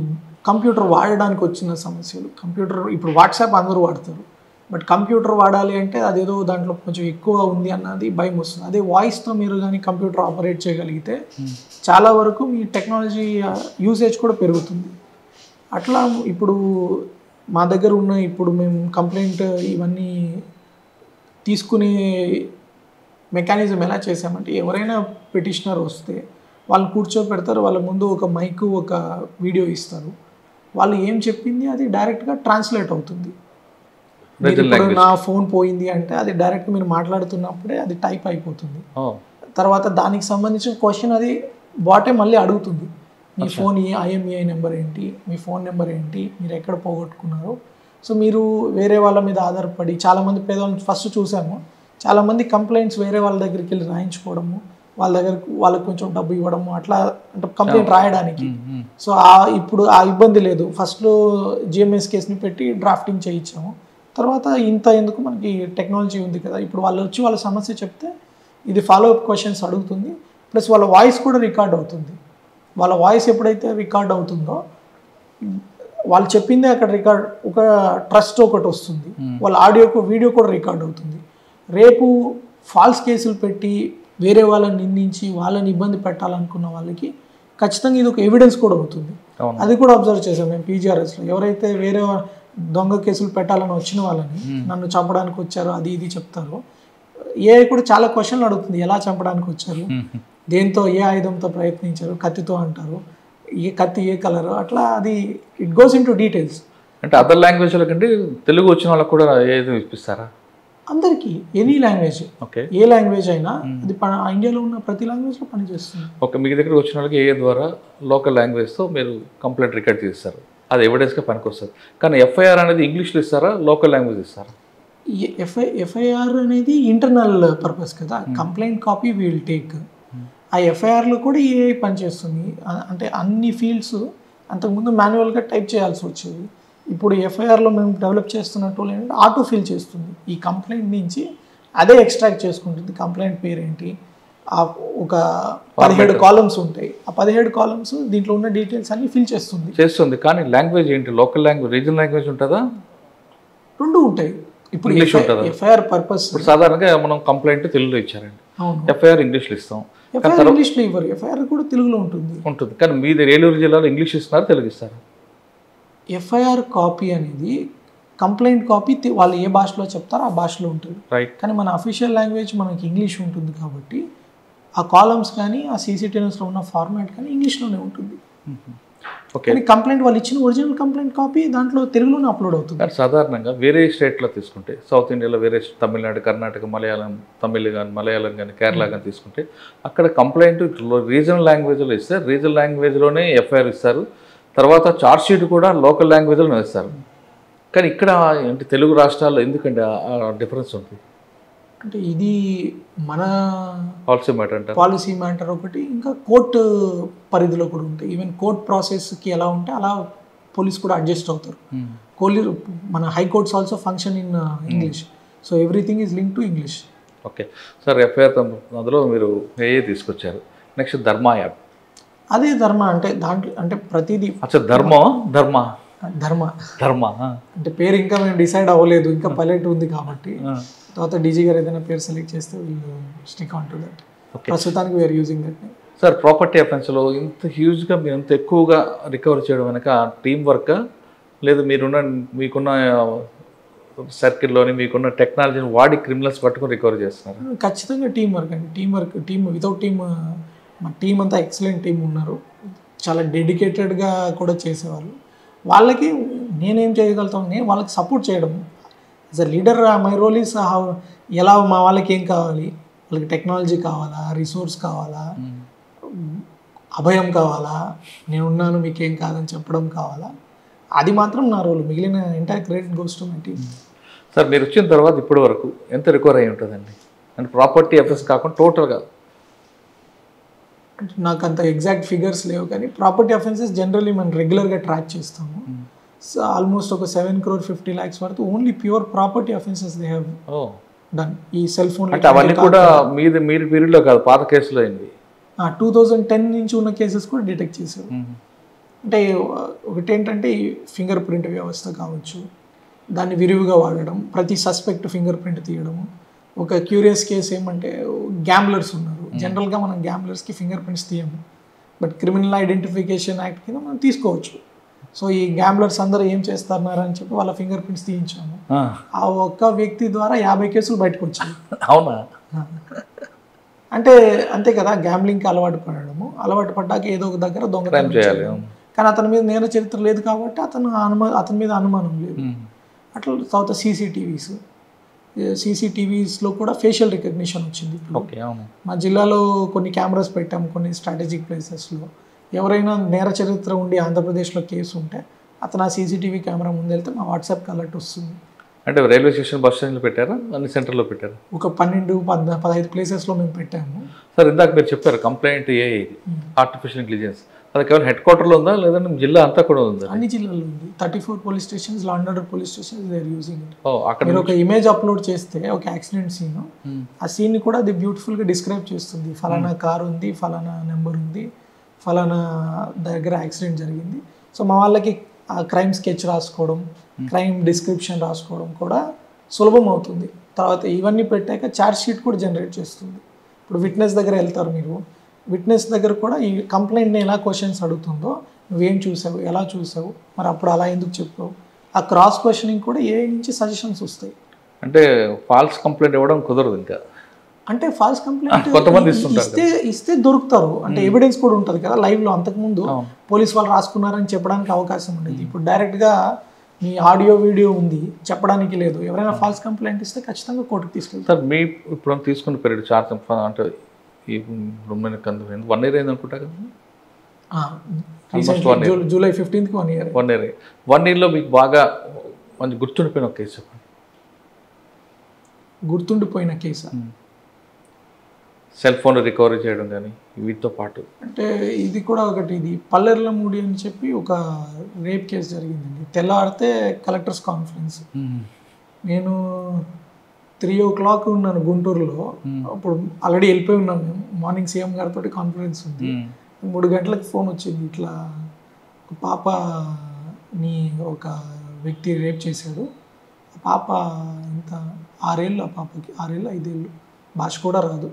కంప్యూటర్ వాడడానికి వచ్చిన సమస్యలు. కంప్యూటర్ ఇప్పుడు వాట్సాప్ అందరూ వాడతారు, బట్ కంప్యూటర్ వాడాలి అంటే అదేదో దాంట్లో కొంచెం ఎక్కువ ఉంది అన్నది భయం వస్తుంది. అదే వాయిస్తో మీరు కానీ కంప్యూటర్ ఆపరేట్ చేయగలిగితే చాలా వరకు మీ టెక్నాలజీ యూసేజ్ కూడా పెరుగుతుంది. అట్లా ఇప్పుడు మా దగ్గర ఉన్న ఇప్పుడు మేము కంప్లైంట్ ఇవన్నీ తీసుకునే మెకానిజం ఎలా చేసామంటే ఎవరైనా పిటిషనర్ వస్తే వాళ్ళు కూర్చోబెడతారు, వాళ్ళ ముందు ఒక మైక్ ఒక వీడియో ఇస్తారు, వాళ్ళు ఏం చెప్పింది అది డైరెక్ట్గా ట్రాన్స్లేట్ అవుతుంది. ఇప్పుడు నా ఫోన్ పోయింది అంటే అది డైరెక్ట్ మీరు మాట్లాడుతున్నప్పుడే అది టైప్ అయిపోతుంది. తర్వాత దానికి సంబంధించిన క్వశ్చన్ అది బాటే మళ్ళీ అడుగుతుంది, మీ ఫోన్ IMEI నెంబర్ ఏంటి, మీ ఫోన్ నెంబర్ ఏంటి, మీరు ఎక్కడ పోగొట్టుకున్నారు. సో మీరు వేరే వాళ్ళ మీద ఆధారపడి చాలామంది పేదవాళ్ళని ఫస్ట్ చూసాము, చాలామంది కంప్లైంట్స్ వేరే వాళ్ళ దగ్గరికి వెళ్ళి రాయించుకోవడము, వాళ్ళకి కొంచెం డబ్బు ఇవ్వడము, అట్లా అంటే కంప్లైంట్ రాయడానికి. సో ఇప్పుడు ఆ ఇబ్బంది లేదు. ఫస్ట్లో GMS కేసుని పెట్టి డ్రాఫ్టింగ్ చేయించాము, తర్వాత ఇంత ఎందుకు మనకి టెక్నాలజీ ఉంది కదా, ఇప్పుడు వాళ్ళు వచ్చి వాళ్ళ సమస్య చెప్తే ఇది ఫాలోఅప్ క్వశ్చన్స్ అడుగుతుంది, ప్లస్ వాళ్ళ వాయిస్ కూడా రికార్డ్ అవుతుంది. వాళ్ళ వాయిస్ ఎప్పుడైతే రికార్డ్ అవుతుందో వాళ్ళు చెప్పిందే అక్కడ రికార్డ్ ఒక ట్రస్ట్ ఒకటి వస్తుంది, వాళ్ళ ఆడియోకు వీడియో కూడా రికార్డ్ అవుతుంది. రేపు ఫాల్స్ కేసులు పెట్టి వేరే వాళ్ళని నిందించి వాళ్ళని ఇబ్బంది పెట్టాలనుకున్న వాళ్ళకి ఖచ్చితంగా ఇది ఒక ఎవిడెన్స్ కూడా అవుతుంది. అది కూడా అబ్జర్వ్ చేసాం మేము PGRSలో. ఎవరైతే వేరే దొంగ కేసులు పెట్టాలని వచ్చిన వాళ్ళని నన్ను చంపడానికి వచ్చారు అది ఇది చెప్తారు, కూడా చాలా క్వశ్చన్లు అడుగుతుంది, ఎలా చంపడానికి వచ్చారు, దేంతో ఏ ఆయుధంతో ప్రయత్నించారు, కత్తితో అంటారు, ఏ కత్తి ఏ కలరు, అట్లా అది it goes in to details. అంటే అదర్ లాంగ్వేజ్ల కంటే తెలుగు వచ్చిన వాళ్ళకి కూడా ఏది ఇప్పిస్తారా? అందరికీ ఎనీ లాంగ్వేజ్, ఏ లాంగ్వేజ్ అయినా అది ఇండియాలో ఉన్న ప్రతి లాంగ్వేజ్లో పనిచేస్తుంది. ఓకే, మీ దగ్గర వచ్చిన వాళ్ళకి ఏ ద్వారా లోకల్ లాంగ్వేజ్తో మీరు కంప్లైంట్ రికార్డ్ చేస్తారు, అది ఎవిడెన్స్గా పనికొస్తుంది. కానీ FIR అనేది ఇంగ్లీష్లో ఇస్తారా, లోకల్ లాంగ్వేజ్ ఇస్తారా? FIR అనేది ఇంటర్నల్ పర్పస్ కదా, కంప్లైంట్ కాపీ విల్ టేక్. ఆ FIRలో కూడా AI పనిచేస్తుంది. అంటే అన్ని ఫీల్డ్స్ అంతకుముందు మాన్యువల్గా టైప్ చేయాల్సి వచ్చేది, ఇప్పుడు FIRలో మేము డెవలప్ చేస్తున్న టూల్ ఏంటంటే ఆటో ఫిల్ చేస్తుంది. ఈ కంప్లైంట్ నుంచి అదే ఎక్స్ట్రాక్ట్ చేసుకుంటుంది, కంప్లైంట్ పేరేంటి, ఒక 17 కాలమ్స్ ఉంటాయి, ఆ 17 కాలమ్స్ దీంట్లో ఉన్న డీటెయిల్స్ అన్ని ఫిల్ చేస్తుంది. కానీ లాంగ్వేజ్ ఏంటి, లోకల్ లాంగ్వేజ్, రీజనల్ లాంగ్వేజ్ ఉంటుందా? రెండు ఉంటాయి. ఇప్పుడు ఇంగ్లీష్ ఉంటుందా? FIR పర్పస్ ఇప్పుడు సాధారణంగా మనం కంప్లైంట్ తెలుగులో ఇచ్చారండి, FIR ఇంగ్లీష్లో ఇస్తాం. ఇంగ్లీష్లో ఇవ్వరు, FIR కూడా తెలుగులో ఉంటుంది. కానీ మీది ఏలూరు జిల్లాలో ఇంగ్లీష్ ఇస్తున్నారు, తెలుగు ఇస్తారు. FIR కాపీ అనేది కంప్లైంట్ కాపీ వాళ్ళు ఏ భాషలో చెప్తారో ఆ భాషలో ఉంటుంది. కానీ మన అఫీషియల్ లాంగ్వేజ్ మనకి ఇంగ్లీష్ ఉంటుంది కాబట్టి ఆ కాలమ్స్ కానీ ఆ CCTVsలో ఉన్న ఫార్మాట్ కానీ ఇంగ్లీష్లోనే ఉంటుంది. కానీ కంప్లైంట్ వాళ్ళు ఇచ్చిన ఒరిజినల్ కంప్లైంట్ కాపీ దాంట్లో తెలుగులోనే అప్లోడ్ అవుతుంది. కానీ సాధారణంగా వేరే స్టేట్లో తీసుకుంటే, సౌత్ ఇండియాలో వేరే తమిళనాడు, కర్ణాటక, మలయాళం, తమిళ్ కానీ మలయాళం కానీ కేరళ కానీ తీసుకుంటే అక్కడ కంప్లైంట్ రీజనల్ లాంగ్వేజ్లో ఇస్తే రీజనల్ లాంగ్వేజ్లోనే FIR ఇస్తారు, తర్వాత ఛార్జ్ షీట్ కూడా లోకల్ లాంగ్వేజ్లో వేస్తారు. కానీ ఇక్కడ అంటే తెలుగు రాష్ట్రాల్లో ఎందుకంటే ఆ డిఫరెన్స్ ఉంది? అంటే ఇది మన పాలసీ మ్యాటర్ ఒకటి, ఇంకా కోర్టు పరిధిలో కూడా ఉంటాయి. ఈవెన్ కోర్ట్ ప్రాసెస్కి ఎలా ఉంటే అలా పోలీస్ కూడా అడ్జస్ట్ అవుతారు. మన high courts also function in English, so everything is link to English. Okay sir, FIR అందులో మీరు AI తీసుకొచ్చారు. నెక్స్ట్ ధర్మ యాప్. అదే ధర్మ అంటే దాంట్లో అంటే ప్రతిదీ ధర్మ అంటే పేరు ఇంకా మేము డిసైడ్ అవ్వలేదు, ఇంకా పైలట్ ఉంది కాబట్టి తర్వాత DG గారు ఏదైనా పేరు సెలెక్ట్ చేస్తే వీళ్ళు స్టిక్ ఆన్ టు దట్. ప్రస్తుతానికి we're using that. Sir, property అఫెన్స్లో ఇంత హ్యూజ్గా మీరు ఇంత ఎక్కువగా రికవర్ చేయడం వెనక టీం వర్క్ లేదు మీకున్న సర్కిల్లోని మీకున్న టెక్నాలజీని వాడి క్రిమినల్స్ పట్టుకొని రికవర్ చేస్తున్నారు? ఖచ్చితంగా టీం వర్క్ అండి. టీం వితౌట్ టీమ్ మా టీం అంతా ఎక్సలెంట్ టీం ఉన్నారు, చాలా డెడికేటెడ్గా కూడా చేసేవాళ్ళు. వాళ్ళకి నేనేం చేయగలుగుతాను, నేను వాళ్ళకి సపోర్ట్ చేయడం. As a leader my role is ఎలా మా వాళ్ళకి ఏం కావాలి, వాళ్ళకి టెక్నాలజీ కావాలా, రిసోర్స్ కావాలా, అభయం కావాలా, నేనున్నాను మీకేం కాదని చెప్పడం కావాలా, అది మాత్రం నా రోల్. మిగిలిన entire credit goes to my team. Sir, మీరు వచ్చిన తర్వాత ఇప్పటి వరకు ఎంత రికవర్ అయి ఉంటుందండి? అంటే ప్రాపర్టీ అఫెన్స్ కాకుండా టోటల్గా? అంటే నాకు అంత ఎగ్జాక్ట్ ఫిగర్స్ లేవు, కానీ ప్రాపర్టీ అఫెన్సెస్ జనరల్లీ మనం రెగ్యులర్గా ట్రాక్ చేస్తాము. సో ఆల్మోస్ట్ ఒక 7,50,00,000 వరకు only pure property offences they have done. ఈ సెల్ ఫోన్ అంటే అవన్నీ కూడా మీరు పీరియడ్లో కాదు, పాత కేసులో అయింది. 2010 నుంచి ఉన్న కేసెస్ కూడా డిటెక్ట్ చేశారు. అంటే ఒకటి ఏంటంటే ఈ ఫింగర్ ప్రింట్ వ్యవస్థ కావచ్చు, దాన్ని విరివిగా వాడడం, ప్రతి సస్పెక్ట్ ఫింగర్ ప్రింట్ తీయడము. ఒక క్యూరియస్ కేసు ఏమంటే గ్యాంబ్లర్స్ ఉన్నారు. జనరల్గా మనం గ్యాంబ్లర్స్కి ఫింగర్ ప్రింట్స్ తీయము, బట్ క్రిమినల్ ఐడెంటిఫికేషన్ యాక్ట్ కింద మనం తీసుకోవచ్చు. సో ఈ గ్యాంబ్లర్స్ అందరూ ఏం చేస్తున్నారని చెప్పి వాళ్ళ ఫింగర్ ప్రింట్స్ తీయించాము. ఆ ఒక్క వ్యక్తి ద్వారా 50 కేసులు బయటకు వచ్చాయి. అవునా? అంటే అంతే కదా, గ్యాంబ్లింగ్కి అలవాటు పడ్డాక ఏదో ఒక దగ్గర దొంగతనం చేయాలి. కానీ అతని మీద నేర చరిత్ర లేదు కాబట్టి అతని మీద అనుమానం లేదు. అట్లా తర్వాత సీసీటీవీస్లో కూడా ఫేషియల్ రికగ్నిషన్ వచ్చింది. మా జిల్లాలో కొన్ని కెమెరాస్ పెట్టాము కొన్ని స్ట్రాటజిక్ ప్లేసెస్లో. ఎవరైనా నేర చరిత్ర ఉండి ఆంధ్రప్రదేశ్లో కేసు ఉంటే అతను ఆ సీసీటీవీ కెమెరా ముందు వెళ్తే మా వాట్సాప్కి అలర్ట్ వస్తుంది. అంటే రైల్వే స్టేషన్, బస్ స్టాండ్లో పెట్టారా, అన్ని సెంటర్లో పెట్టారు? ఒక 12-15 ప్లేసెస్లో మేము పెట్టాము. సార్ ఇందాక మీరు చెప్పారు కంప్లైంట్ ఆర్టిఫిషియల్ ఇంటెలిజెన్స్, అది కేవలం హెడ్ క్వార్టర్లో ఉందా లేదంటే జిల్లా అంతా కూడా ఉందా? అన్ని జిల్లాల్లో ఉంది. 34 police stations, law and order police stations they are using it. అక్కడ మీరు ఒక ఇమేజ్ అప్లోడ్ చేస్తే ఒక యాక్సిడెంట్ సీన్, ఆ సీన్ని కూడా అది బ్యూటిఫుల్గా డిస్క్రైబ్ చేస్తుంది. ఫలానా కార్ ఉంది, ఫలానా నెంబర్ ఉంది, ఫలానా దగ్గర యాక్సిడెంట్ జరిగింది. సో మా వాళ్ళకి ఆ క్రైమ్ స్కెచ్ రాసుకోవడం, క్రైమ్ డిస్క్రిప్షన్ రాసుకోవడం కూడా సులభం అవుతుంది. తర్వాత ఇవన్నీ పెట్టాక ఛార్జ్ షీట్ కూడా జనరేట్ చేస్తుంది. ఇప్పుడు విట్నెస్ దగ్గర వెళ్తారు మీరు, విట్నెస్ దగ్గర కూడా ఈ కంప్లైంట్ని ఎలా క్వశ్చన్స్ అడుగుతుందో, నువ్వేం చూసావు, ఎలా చూసావు, మరి అప్పుడు అలా ఎందుకు చెప్పావు, ఆ క్రాస్ క్వశ్చనింగ్ కూడా ఏ నుంచి సజెషన్స్ వస్తాయి. అంటే ఫాల్స్ కంప్లైంట్ ఇవ్వడం కుదరదు ఇంకా. అంటే ఫాల్స్ కంప్లైంట్ కొంతమంది ఇస్తే దొరుకుతారు. అంటే ఎవిడెన్స్ కూడా ఉంటుంది కదా లైవ్లో. అంతకుముందు పోలీస్ వాళ్ళు రాసుకున్నారని చెప్పడానికి అవకాశం ఉండేది. ఇప్పుడు డైరెక్ట్గా మీ ఆడియో వీడియో ఉంది, చెప్పడానికి లేదు. ఎవరైనా ఫాల్స్ కంప్లైంట్ ఇస్తే ఖచ్చితంగా కోర్టుకు తీసుకెళ్తారు. సార్ మీ ఇప్పుడు తీసుకున్న పీరియడ్ చార్జ్ అంటే ఇప్పుడు 1 year అయింది అనుకుంటా కదా? July 15th 1 year. 1 yearలో మీకు బాగా మంచి గుర్తుండిపోయిన ఒక కేసు చెప్పండి. గుర్తుండిపోయిన కేసా? సెల్ ఫోన్ రికవరీ చేయడం కానీ వీటితో పాటు. అంటే ఇది కూడా ఒకటి, ఇది పల్లెర్లమూడి అని చెప్పి ఒక రేప్ కేసు జరిగిందండి. తెల్లారితే కలెక్టర్స్ కాన్ఫరెన్స్. నేను 3 o'clock ఉన్నాను గుంటూరులో. అప్పుడు ఆల్రెడీ వెళ్ళిపోయి ఉన్నాను మేము. మార్నింగ్ సీఎం గారితో కాన్ఫరెన్స్ ఉంది. 3 గంటలకు ఫోన్ వచ్చింది, ఇట్లా ఒక పాపని ఒక వ్యక్తి రేప్ చేశాడు. ఆ పాప ఇంత 6 ఏళ్ళు, ఆ పాపకి 6 ఏళ్ళు 5 ఏళ్ళు, భాష కూడా రాదు,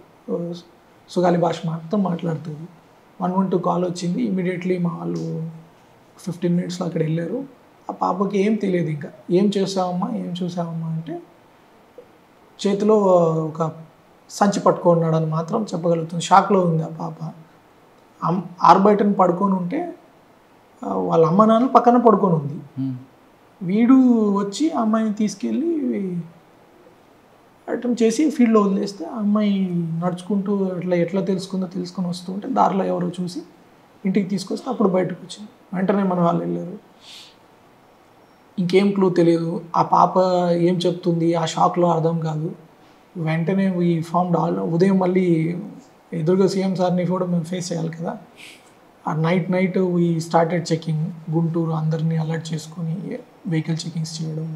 సుగాలి భాష మాత్రం మాట్లాడుతుంది. 112 కాల్ వచ్చింది. ఇమీడియట్లీ మా వాళ్ళు 15 minutesలో అక్కడ వెళ్ళారు. ఆ పాపకి ఏం తెలియదు ఇంకా. ఏం చూసావమ్మా అంటే చేతిలో ఒక సంచి పట్టుకున్నాడని మాత్రం చెప్పగలుగుతుంది. షాక్లో ఉంది ఆ పాప. ఆరుబయటను పడుకొని ఉంటే వాళ్ళ అమ్మ నాన్న పక్కన పడుకొని ఉంది. వీడు వచ్చి ఆ అమ్మాయిని తీసుకెళ్ళి అటెంప్ట్ చేసి ఫీల్డ్లో వదిలేస్తే ఆ అమ్మాయి నడుచుకుంటూ ఎట్లా తెలుసుకొని వస్తూ ఉంటే దారిలో ఎవరో చూసి ఇంటికి తీసుకొస్తే అప్పుడు బయటకు వచ్చింది. వెంటనే మన వాళ్ళు వెళ్ళారు. ఇంకేం క్లూ తెలియదు. ఆ పాప ఏం చెప్తుంది ఆ షాక్లో అర్థం కాదు. వెంటనే ఈ ఫార్మ్డ్ ఉదయం మళ్ళీ ఎదురుగా సీఎం సార్ని కూడా మేము ఫేస్ చేయాలి కదా. ఆ night we started checking. Guntur అందరినీ అలర్ట్ చేసుకొని వెహికల్ చెకింగ్స్ చేయడం,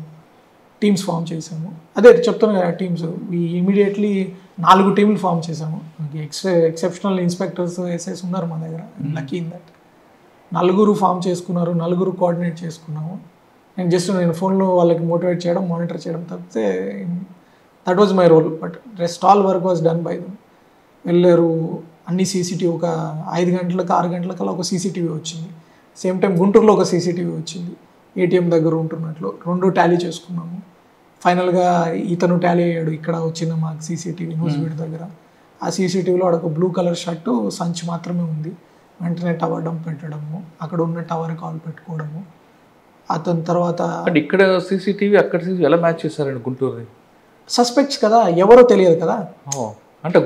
టీమ్స్ ఫామ్ చేసాము. అదే చెప్తాను కదా టీమ్స్. ఇమీడియట్లీ 4 టీంలు ఫామ్ చేసాము. ఎక్సెప్షనల్ ఇన్స్పెక్టర్స్ ఎస్ఎస్ ఉన్నారు మా దగ్గర. లక్కీ ఇన్ దట్ 4 ఫామ్ చేసుకున్నారు, 4 కోఆర్డినేట్ చేసుకున్నాము. నేను ఫోన్లో వాళ్ళకి మోటివేట్ చేయడం, మానిటర్ చేయడం తప్పితే that was my role. But rest all work was done by them. వెళ్ళారు, అన్ని సీసీటీవీ ఒక 5 గంటలకు 6 గంటలకల్లా ఒక సీసీటీవీ వచ్చింది. సేమ్ టైం గుంటూరులో ఒక సీసీటీవీ వచ్చింది, ఏటీఎం దగ్గర ఉంటున్నట్లు. 2 టాలీ చేసుకున్నాము. ఫైనల్గా ఇతను టాలీ అయ్యాడు. ఇక్కడ వచ్చిన మాకు సీసీటీవీ న్యూస్ దగ్గర. ఆ సీసీటీవీలో ఒక బ్లూ కలర్ షర్టు, సంచి మాత్రమే ఉంది. వెంటనే టవర్ డంప్ పెట్టడము, అక్కడ ఉన్న టవర్ కాల్ పెట్టుకోవడము. అతని తర్వాత ఇక్కడ సీసీటీవీ అక్కడ ఎలా మ్యాచ్ చేశారండి గుంటూరు? సస్పెక్ట్స్ కదా, ఎవరో తెలియదు కదా. అంటే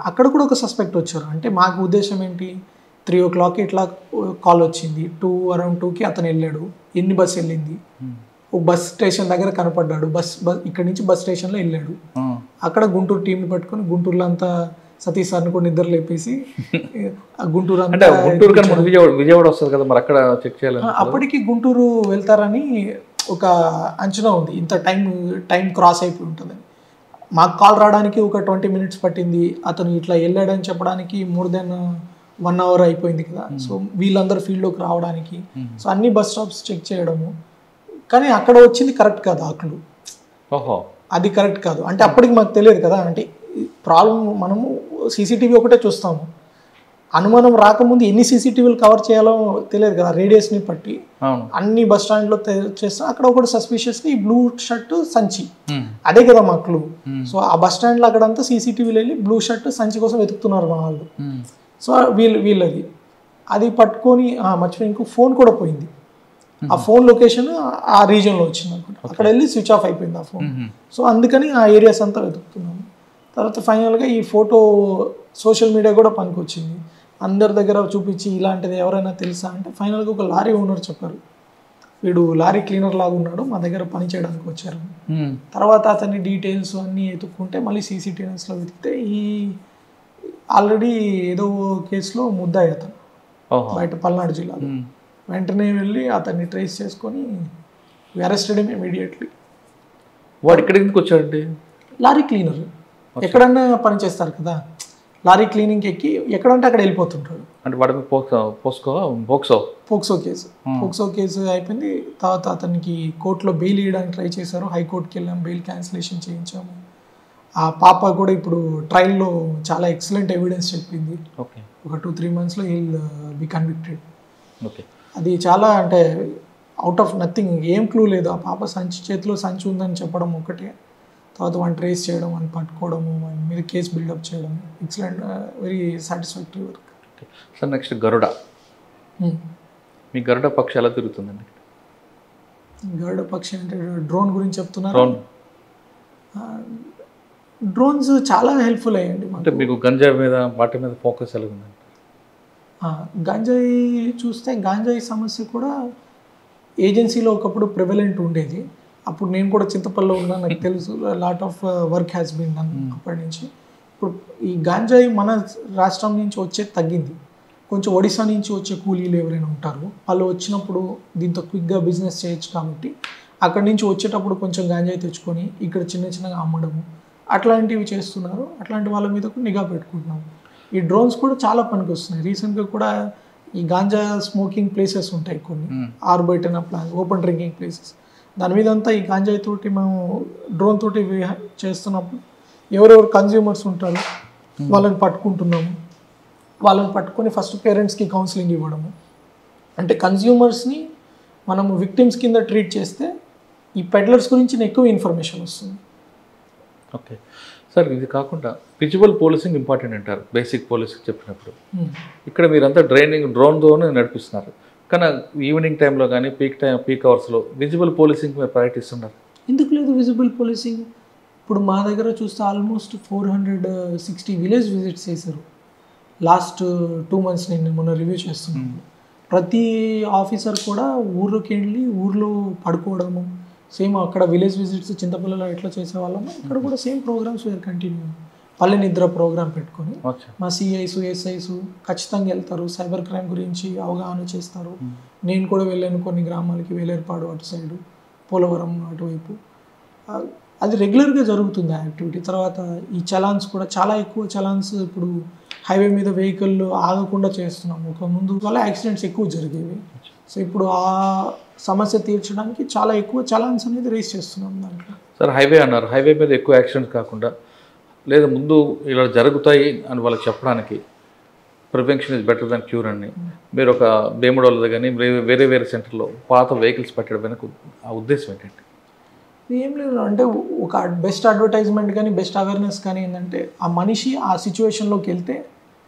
అక్కడ కూడా ఒక సస్పెక్ట్ వచ్చారు. అంటే మాకు ఉద్దేశం ఏంటి, 3 o'clock ఇట్లా కాల్ వచ్చింది, అరౌండ్ 2కి అతను వెళ్ళాడు. ఎన్ని బస్సు వెళ్ళింది, ఒక బస్ స్టేషన్ దగ్గర కనపడ్డాడు. ఇక్కడ నుంచి బస్ స్టేషన్లో వెళ్ళాడు. అక్కడ గుంటూరు టీంని పట్టుకొని గుంటూరులో అంతా సతీష్ సార్ని కూడా నిద్ర లేపేసి గుంటూరు అంతా విజయవాడ వస్తుంది కదా, మరి అక్కడ చెక్ చేయాలి. అప్పటికి గుంటూరు వెళ్తారని ఒక అంచనా ఉంది. ఇంత టైం క్రాస్ అయిపోయి ఉంటుందని. మాకు కాల్ రావడానికి ఒక 20 minutes పట్టింది. అతను ఇట్లా వెళ్ళాడని చెప్పడానికి more than 1 hour అయిపోయింది కదా. సో వీళ్ళందరూ ఫీల్డ్లోకి రావడానికి, సో అన్ని బస్ స్టాప్స్ చెక్ చేయడము. కానీ అక్కడ వచ్చింది కరెక్ట్ కాదు, ఆకులు అది కరెక్ట్ కాదు. అంటే అప్పటికి మాకు తెలియదు కదా. అంటే ప్రాబ్లం, మనము సీసీటీవీ ఒకటే చూస్తాము, అనుమానం రాకముందు ఎన్ని సీసీటీవీలు కవర్ చేయాలో తెలియదు కదా, రేడియస్ని బట్టి అవును. అన్ని బస్ స్టాండ్లో చేస్తాం. అక్కడ ఒకటి సస్పిషియస్గా ఈ బ్లూ షర్ట్ సంచి, అదే కదా మా క్లూ. సో ఆ బస్ స్టాండ్లో అక్కడంతా సీసీటీవీలు వెళ్ళి బ్లూ షర్ట్ సంచి కోసం వెతుకుతున్నారు మా వాళ్ళు. సో వీళ్ళది అది పట్టుకొని మర్చిపోయి ఇంకో ఫోన్ కూడా పోయింది. ఆ ఫోన్ లొకేషన్ ఆ రీజియన్లో వచ్చింది అనుకుంటా. అక్కడ వెళ్ళి స్విచ్ ఆఫ్ అయిపోయింది ఆ ఫోన్. సో అందుకని ఆ ఏరియాస్ అంతా వెతుకుతున్నాము. తర్వాత ఫైనల్గా ఈ ఫోటో సోషల్ మీడియా కూడా పనికొచ్చింది. అందరి దగ్గర చూపించి ఇలాంటిది ఎవరైనా తెలుసా అంటే ఫైనల్గా ఒక లారీ ఓనర్ చెప్పారు, వీడు లారీ క్లీనర్ లాగా ఉన్నాడు, మా దగ్గర పని చేయడానికి వచ్చారు. తర్వాత అతని డీటెయిల్స్ అన్నీ ఎత్తుక్కుంటే మళ్ళీ సీసీటీవీస్లో వెతికితే ఈ ఆల్రెడీ ఏదో కేసులో ముద్దాయి అతను బయట పల్నాడు జిల్లాలో. వెంటనే వెళ్ళి అతన్ని ట్రేస్ చేసుకొని అరెస్టెడ్ ఇమీడియట్లీ. వాడు ఇక్కడ ఎందుకు వచ్చాడండి? లారీ క్లీనర్ ఎక్కడన్నా పని చేస్తారు కదా, లారీ క్లీనింగ్ ఎక్కి ఎక్కడంటే అక్కడ వెళ్ళిపోతుంటాడు. అంటే వాడి పోక్సో కేసు అయిపోయింది. తర్వాత అతనికి కోర్టులో బెయిల్ ఇవ్వడానికి ట్రై చేశారు, హైకోర్టుకి వెళ్ళాం, బెయిల్ క్యాన్సిలేషన్ చేయించాము. ఆ పాప కూడా ఇప్పుడు ట్రయల్లో చాలా ఎక్సలెంట్ ఎవిడెన్స్ చెప్పింది. ఒక 2-3 monthsలో హీల్ బి కన్విక్టెడ్. అది చాలా అంటే అవుట్ ఆఫ్ నథింగ్, ఏం క్లూ లేదు. ఆ పాప చేతిలో సంచి ఉందని చెప్పడం ఒకటే, తర్వాత వాడిని ట్రేస్ చేయడం, వాడిని పట్టుకోవడము, వాడి మీద కేసు బిల్డప్ చేయడం, excellent, very satisfactory work. Sir next Garuda. మీ గరుడ పక్షి ఎలా తిరుగుతుందండి? గరుడ పక్షి అంటే డ్రోన్ గురించి చెప్తున్నారు. డ్రోన్స్ చాలా హెల్ప్ఫుల్ అయ్యండి. అంటే మీకు గంజాయి మీద వాటి మీద ఫోకస్ ఎలా ఉందండి? గాంజాయి చూస్తే గాంజాయి సమస్య కూడా ఏజెన్సీలో ఒకప్పుడు ప్రివలెంట్ ఉండేది. అప్పుడు నేను కూడా చింతపల్లిలో ఉన్నా, నాకు తెలుసు. Lot of work has been done అప్పటి నుంచి. ఇప్పుడు ఈ గాంజాయి మన రాష్ట్రం నుంచి వచ్చే తగ్గింది. కొంచెం ఒడిశా నుంచి వచ్చే కూలీలు ఎవరైనా ఉంటారు, వాళ్ళు వచ్చినప్పుడు దీంతో క్విక్గా బిజినెస్ చేయొచ్చు కాబట్టి అక్కడి నుంచి వచ్చేటప్పుడు కొంచెం గాంజాయి తెచ్చుకొని ఇక్కడ చిన్న చిన్నగా అమ్మడము అట్లాంటివి చేస్తున్నారు. అట్లాంటి వాళ్ళ మీద కూడా నిఘా పెట్టుకుంటున్నాము. ఈ డ్రోన్స్ కూడా చాలా పనికి వస్తున్నాయి. రీసెంట్గా కూడా ఈ గాంజా స్మోకింగ్ ప్లేసెస్ ఉంటాయి కొన్ని, ఆర్బైటన్ ప్లాన్స్, ఓపెన్ డ్రింకింగ్ ప్లేసెస్, దాని మీద అంతా ఈ గాంజాయి తోటి మేము డ్రోన్ తోటి చేస్తున్నప్పుడు ఎవరెవరు కన్జ్యూమర్స్ ఉంటారు వాళ్ళని పట్టుకుంటున్నాము. వాళ్ళని పట్టుకొని ఫస్ట్ పేరెంట్స్కి కౌన్సిలింగ్ ఇవ్వడము. అంటే కన్జ్యూమర్స్ని మనము విక్టిమ్స్ కింద ట్రీట్ చేస్తే ఈ పెడ్లర్స్ గురించి ఎక్కువ ఇన్ఫర్మేషన్ వస్తుంది. ఓకే సార్, ఇది కాకుండా విజువల్ పోలీసింగ్ ఇంపార్టెంట్ అంటారు బేసిక్ పోలీసింగ్ చెప్పినప్పుడు. ఇక్కడ మీరంతా డ్రోన్తోనే నడిపిస్తున్నారు, కానీ ఈవినింగ్ టైంలో కానీ పీక్ అవర్స్లో విజిబుల్ పోలీసింగ్ మీరు ప్రయత్నిస్తున్నారు. ఎందుకు లేదు విజిబుల్ పోలీసింగ్? ఇప్పుడు మా దగ్గర చూస్తే ఆల్మోస్ట్ 460 విలేజ్ విజిట్స్ చేశారు లాస్ట్ 2 months. నేను మొన్న రివ్యూ చేస్తున్నాను. ప్రతి ఆఫీసర్ కూడా ఊర్లోకి వెళ్ళి ఊర్లో పడుకోవడము, సేమ్ అక్కడ విలేజ్ విజిట్స్ చింతపల్లిలో ఎట్లా చేసేవాళ్ళము ఇక్కడ కూడా సేమ్ ప్రోగ్రామ్స్ వేరు కంటిన్యూ. పల్లె నిద్ర ప్రోగ్రామ్ పెట్టుకొని మా సిఐస్ ఎస్ఐస్ ఖచ్చితంగా వెళ్తారు, సైబర్ క్రైమ్ గురించి అవగాహన చేస్తారు. నేను కూడా వెళ్ళాను కొన్ని గ్రామాలకి, వేలేరుపాడు అటు సైడు, పోలవరం అటువైపు. అది రెగ్యులర్గా జరుగుతుంది ఆ యాక్టివిటీ. తర్వాత ఈ చలాన్స్ కూడా చాలా ఎక్కువ చలాన్స్ ఇప్పుడు హైవే మీద వెహికల్ ఆగకుండా చేస్తున్నాము. ఒక ముందు వల్ల యాక్సిడెంట్స్ ఎక్కువ జరిగేవి. సో ఇప్పుడు ఆ సమస్య తీర్చడానికి చాలా ఎక్కువ చలాన్స్ అనేది రేస్ చేస్తున్నాం దాంట్లో. సార్ హైవే అన్నారు, హైవే మీద ఎక్కువ యాక్సిడెంట్స్ కాకుండా లేదా ముందు ఇలా జరుగుతాయి అని వాళ్ళకి చెప్పడానికి prevention is better than cure అని మీరు ఒక బేముడోళ్ళది కానీ వేరే వేరే సెంటర్లో పాత వెహికల్స్ పెట్టడం వెనక ఆ ఉద్దేశం ఏంటంటే? ఏం లేదు, అంటే ఒక బెస్ట్ అడ్వర్టైజ్మెంట్ కానీ బెస్ట్ అవేర్నెస్ కానీ ఏంటంటే ఆ మనిషి ఆ సిచ్యువేషన్లోకి వెళ్తే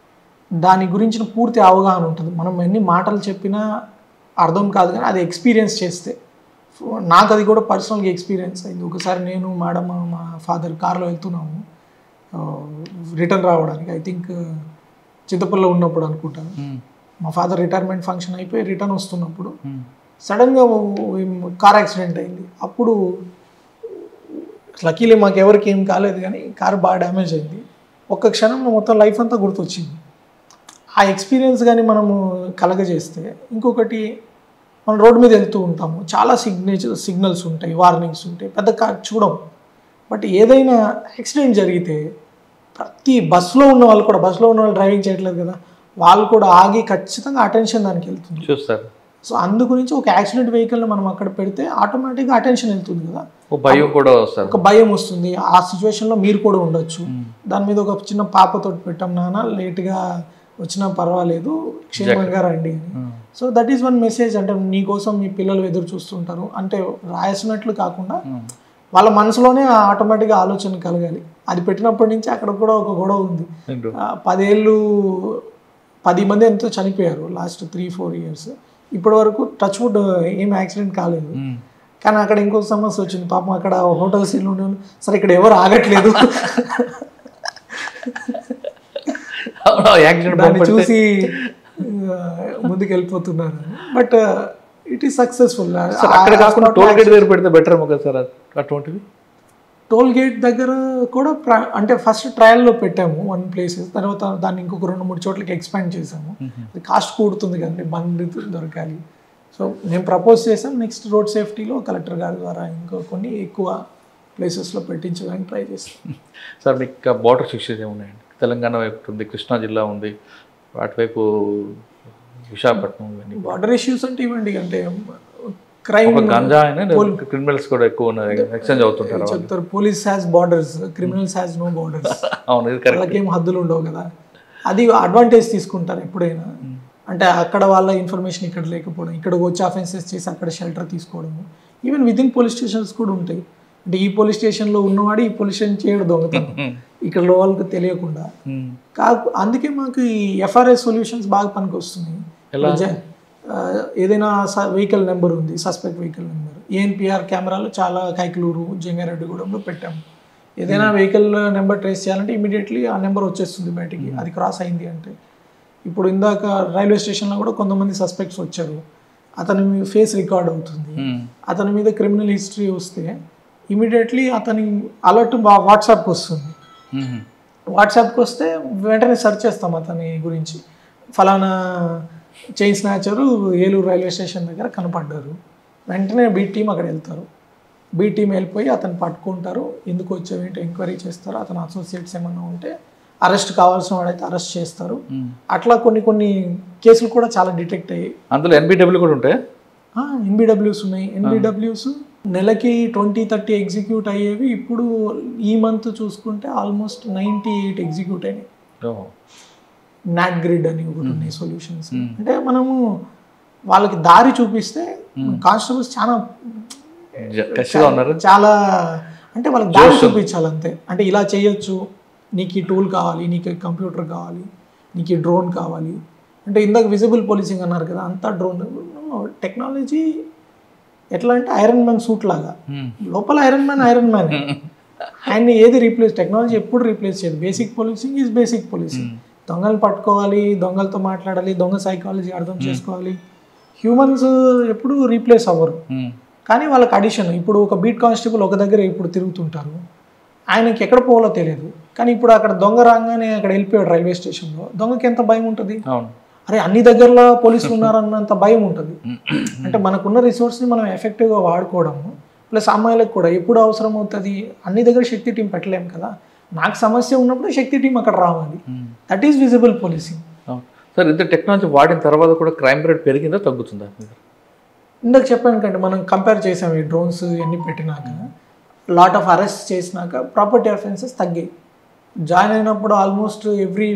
దాని గురించిన పూర్తి అవగాహన ఉంటుంది. మనం ఎన్ని మాటలు చెప్పినా అర్థం కాదు, కానీ అది ఎక్స్పీరియన్స్ చేస్తే. నాకు అది కూడా పర్సనల్గా ఎక్స్పీరియన్స్ అయింది. ఒకసారి నేను మేడం మా ఫాదర్ కార్లో వెళ్తున్నాము రిటర్న్ రావడానికి, ఐ థింక్ చింతపల్లిలో ఉన్నప్పుడు అనుకుంటాను. మా ఫాదర్ రిటైర్మెంట్ ఫంక్షన్ అయిపోయి రిటర్న్ వస్తున్నప్పుడు సడన్గా కార్ యాక్సిడెంట్ అయింది. అప్పుడు లక్కీలీ మాకు ఎవరికి ఏం కాలేదు, కానీ కారు బాగా డ్యామేజ్ అయింది. ఒక్క క్షణంలో మొత్తం లైఫ్ అంతా గుర్తొచ్చింది. ఆ ఎక్స్పీరియన్స్ కానీ మనము కలగజేస్తే, ఇంకొకటి మనం రోడ్డు మీద వెళ్తూ ఉంటాము, చాలా సిగ్నల్స్ ఉంటాయి, వార్నింగ్స్ ఉంటాయి, పెద్ద చూడం. బట్ ఏదైనా యాక్సిడెంట్ జరిగితే ప్రతి బస్సులో ఉన్న వాళ్ళు కూడా, బస్సులో ఉన్న వాళ్ళు డ్రైవింగ్ చేయట్లేదు కదా, వాళ్ళు కూడా ఆగి ఖచ్చితంగా అటెన్షన్ దానికి వెళ్తుంది చూస్తారు. సో అందు గురించి ఒక యాక్సిడెంట్ వెహికల్ని మనం అక్కడ పెడితే ఆటోమేటిక్గా అటెన్షన్ వెళ్తుంది కదా, భయం కూడా వస్తుంది, ఒక భయం వస్తుంది. ఆ సిచ్యువేషన్లో మీరు కూడా ఉండొచ్చు. దాని మీద ఒక చిన్న పాపతో పెట్టాం, నాన్న లేట్గా వచ్చినా పర్వాలేదు క్షేమంగా రండి అని. So that is one message. అంటే నీకోసం మీ పిల్లలు ఎదురు చూస్తుంటారు అంటే రాసినట్లు కాకుండా వాళ్ళ మనసులోనే ఆటోమేటిక్గా ఆలోచన కలగాలి. అది పెట్టినప్పటి నుంచి అక్కడ కూడా ఒక గొడవ ఉంది. 10 ఏళ్ళు 10 మంది ఎంతో చనిపోయారు లాస్ట్ 3-4 ఇయర్స్. ఇప్పటి వరకు టచ్ వుడ్ ఏం యాక్సిడెంట్ కాలేదు. కానీ అక్కడ ఇంకో సమస్య వచ్చింది. పాపం అక్కడ హోటల్స్ ఇల్లు ఉండేవాళ్ళు సరే ఇక్కడ ఎవరు ఆగట్లేదు దాన్ని చూసి ముందుకు వెళ్ళిపోతున్నారు. But it is successful. అక్కడ కాకుండా టోల్ గేట్ దగ్గర పెడితే బెటర్ ఏమో కదా సార్ అటువంటివి. టోల్ గేట్ దగ్గర కూడా అంటే ఫస్ట్ ట్రయల్లో పెట్టాము 1 ప్లేసెస్, తర్వాత దాన్ని ఇంకొక 2-3 చోట్లకి ఎక్స్పాండ్ చేసాము. అది కాస్ట్ కూడుతుంది కదండి, బండి దొరకాలి. సో మేము ప్రపోజ్ చేసాం నెక్స్ట్ రోడ్ సేఫ్టీలో కలెక్టర్ గారి ద్వారా ఇంకో కొన్ని ఎక్కువ ప్లేసెస్లో పెట్టించడానికి ట్రై చేస్తాం. సార్ మీకు బార్డర్ ఇష్యూస్ ఏమున్నాయండి? తెలంగాణ వైపు ఉంది, కృష్ణా జిల్లా ఉంది, అటువైపు విశాఖపట్నం. బార్డర్ ఇష్యూస్ అంటే ఇవ్వండి అంటే క్రైమ్ గంజా క్రిమినల్స్ కూడా ఎక్కువ ఎక్స్చేంజ్ అవుతుంటారు. చెప్తారు police has borders, criminals has no borders. అవును, వాళ్ళకేం హద్దులు ఉండవు కదా. అది అడ్వాంటేజ్ తీసుకుంటారు ఎప్పుడైనా. అంటే అక్కడ వాళ్ళ ఇన్ఫర్మేషన్ ఇక్కడ లేకపోవడం, ఇక్కడికి వచ్చి అఫెన్సెస్ చేసి అక్కడ షెల్టర్ తీసుకోవడము. ఈవెన్ విదిన్ పోలీస్ స్టేషన్స్ కూడా ఉంటాయి. అంటే ఈ పోలీస్ స్టేషన్లో ఉన్నవాడు ఈ పోలీస్ స్టేషన్ చేయడు దొంగతనం ఇక్కడ వాళ్ళకి తెలియకుండా. అందుకే మాకు ఈ ఎఫ్ఆర్ఎస్ సొల్యూషన్స్ బాగా పనికి వస్తున్నాయి. ఏదైనా వెహికల్ నెంబర్ ఉంది, సస్పెక్ట్ వెహికల్ నెంబర్, ఏఎన్పిఆర్ కెమెరాలు చాలా కైకలూరు, జంగారెడ్డిగూడెంలో పెట్టాము. ఏదైనా వెహికల్ నెంబర్ ట్రేస్ చేయాలంటే ఇమీడియట్లీ ఆ నెంబర్ వచ్చేస్తుంది బయటికి, అది క్రాస్ అయింది అంటే. ఇప్పుడు ఇందాక రైల్వే స్టేషన్లో కూడా కొంతమంది సస్పెక్ట్స్ వచ్చారు, అతని ఫేస్ రికార్డ్ అవుతుంది, అతని మీద క్రిమినల్ హిస్టరీ వస్తే ఇమీడియట్లీ అతని అలర్ట్ వాట్సాప్కి వస్తుంది. వాట్సాప్కి వస్తే వెంటనే సెర్చ్ చేస్తాం అతని గురించి. ఫలానా చైన్ స్నాచరు ఏలూరు రైల్వే స్టేషన్ దగ్గర కనపడ్డారు, వెంటనే బీట్ టీం అక్కడ వెళ్తారు. బీట్ టీం వెళ్ళిపోయి అతను పట్టుకుంటారు, ఎందుకు వచ్చేవేంటి ఎంక్వైరీ చేస్తారు. అతను అసోసియేట్స్ ఏమన్నా ఉంటే అరెస్ట్ కావాల్సిన వాడైతే అరెస్ట్ చేస్తారు. అట్లా కొన్ని కేసులు కూడా చాలా డిటెక్ట్ అయ్యాయి. అందులో ఎన్బిడబ్ల్యూ కూడా ఉంటాయి. ఎన్బిడబ్ల్యూస్ ఉన్నాయి. ఎన్బిడబ్ల్యూస్ నెలకి 20-30 ఎగ్జిక్యూట్ అయ్యేవి. ఇప్పుడు ఈ మంత్ చూసుకుంటే ఆల్మోస్ట్ 98 ఎగ్జిక్యూట్ అయినాయి. నాట్ గ్రిడ్ అని ఒకటి ఉన్నాయి సొల్యూషన్స్. అంటే మనము వాళ్ళకి దారి చూపిస్తే కానిస్టేబుల్స్ చాలా అంటే వాళ్ళకి దారి చూపించాలి అంతే. అంటే ఇలా చేయొచ్చు, నీకు ఈ టూల్ కావాలి, నీకు కంప్యూటర్ కావాలి, నీకు ఈ డ్రోన్ కావాలి. అంటే ఇందాక విజిబుల్ పోలీసింగ్ అన్నారు కదా, అంతా డ్రోన్ టెక్నాలజీ. ఎట్లా అంటే ఐరన్ మ్యాన్ సూట్ లాగా, లోపల ఐరన్ మ్యాన్ ఆయన్ని ఏది రీప్లేస్, టెక్నాలజీ ఎప్పుడు రీప్లేస్ చేయదు. Basic policing is basic policing. దొంగలు పట్టుకోవాలి, దొంగలతో మాట్లాడాలి, దొంగ సైకాలజీ అర్థం చేసుకోవాలి. హ్యూమన్స్ ఎప్పుడు రీప్లేస్ అవ్వరు, కానీ వాళ్ళకి అడిషన్. ఇప్పుడు ఒక బీట్ కానిస్టేబుల్ ఒక దగ్గర ఇప్పుడు తిరుగుతుంటారు, ఆయనకి ఎక్కడ పోవాలో తెలియదు. కానీ ఇప్పుడు అక్కడ దొంగ రాగానే అక్కడ వెళ్ళిపోయాడు రైల్వే స్టేషన్లో, దొంగకి ఎంత భయం ఉంటుంది. అరే అన్ని దగ్గరలో పోలీసులు ఉన్నారన్నంత భయం ఉంటుంది. అంటే మనకున్న రిసోర్స్ని మనం ఎఫెక్టివ్గా వాడుకోవడము, ప్లస్ అమ్మాయిలకు కూడా ఎప్పుడు అవసరం అవుతుంది. అన్ని దగ్గర శక్తి టీం పెట్టలేము కదా, నాకు సమస్య ఉన్నప్పుడు శక్తి టీం అక్కడ రావాలి. That is visible policing. Sir ఇంత టెక్నాలజీ వాడిన తర్వాత కూడా క్రైమ్ రేట్ పెరిగిందా తగ్గుతుందా? ఇందాక చెప్పాను కంటే మనం కంపేర్ చేసాం ఈ డ్రోన్స్ ఇవన్నీ పెట్టినాక, లాట్ ఆఫ్ అరెస్ట్ చేసినాక ప్రాపర్టీ అఫెన్సెస్ తగ్గాయి. జాయిన్ అయినప్పుడు ఆల్మోస్ట్ ఎవ్రీ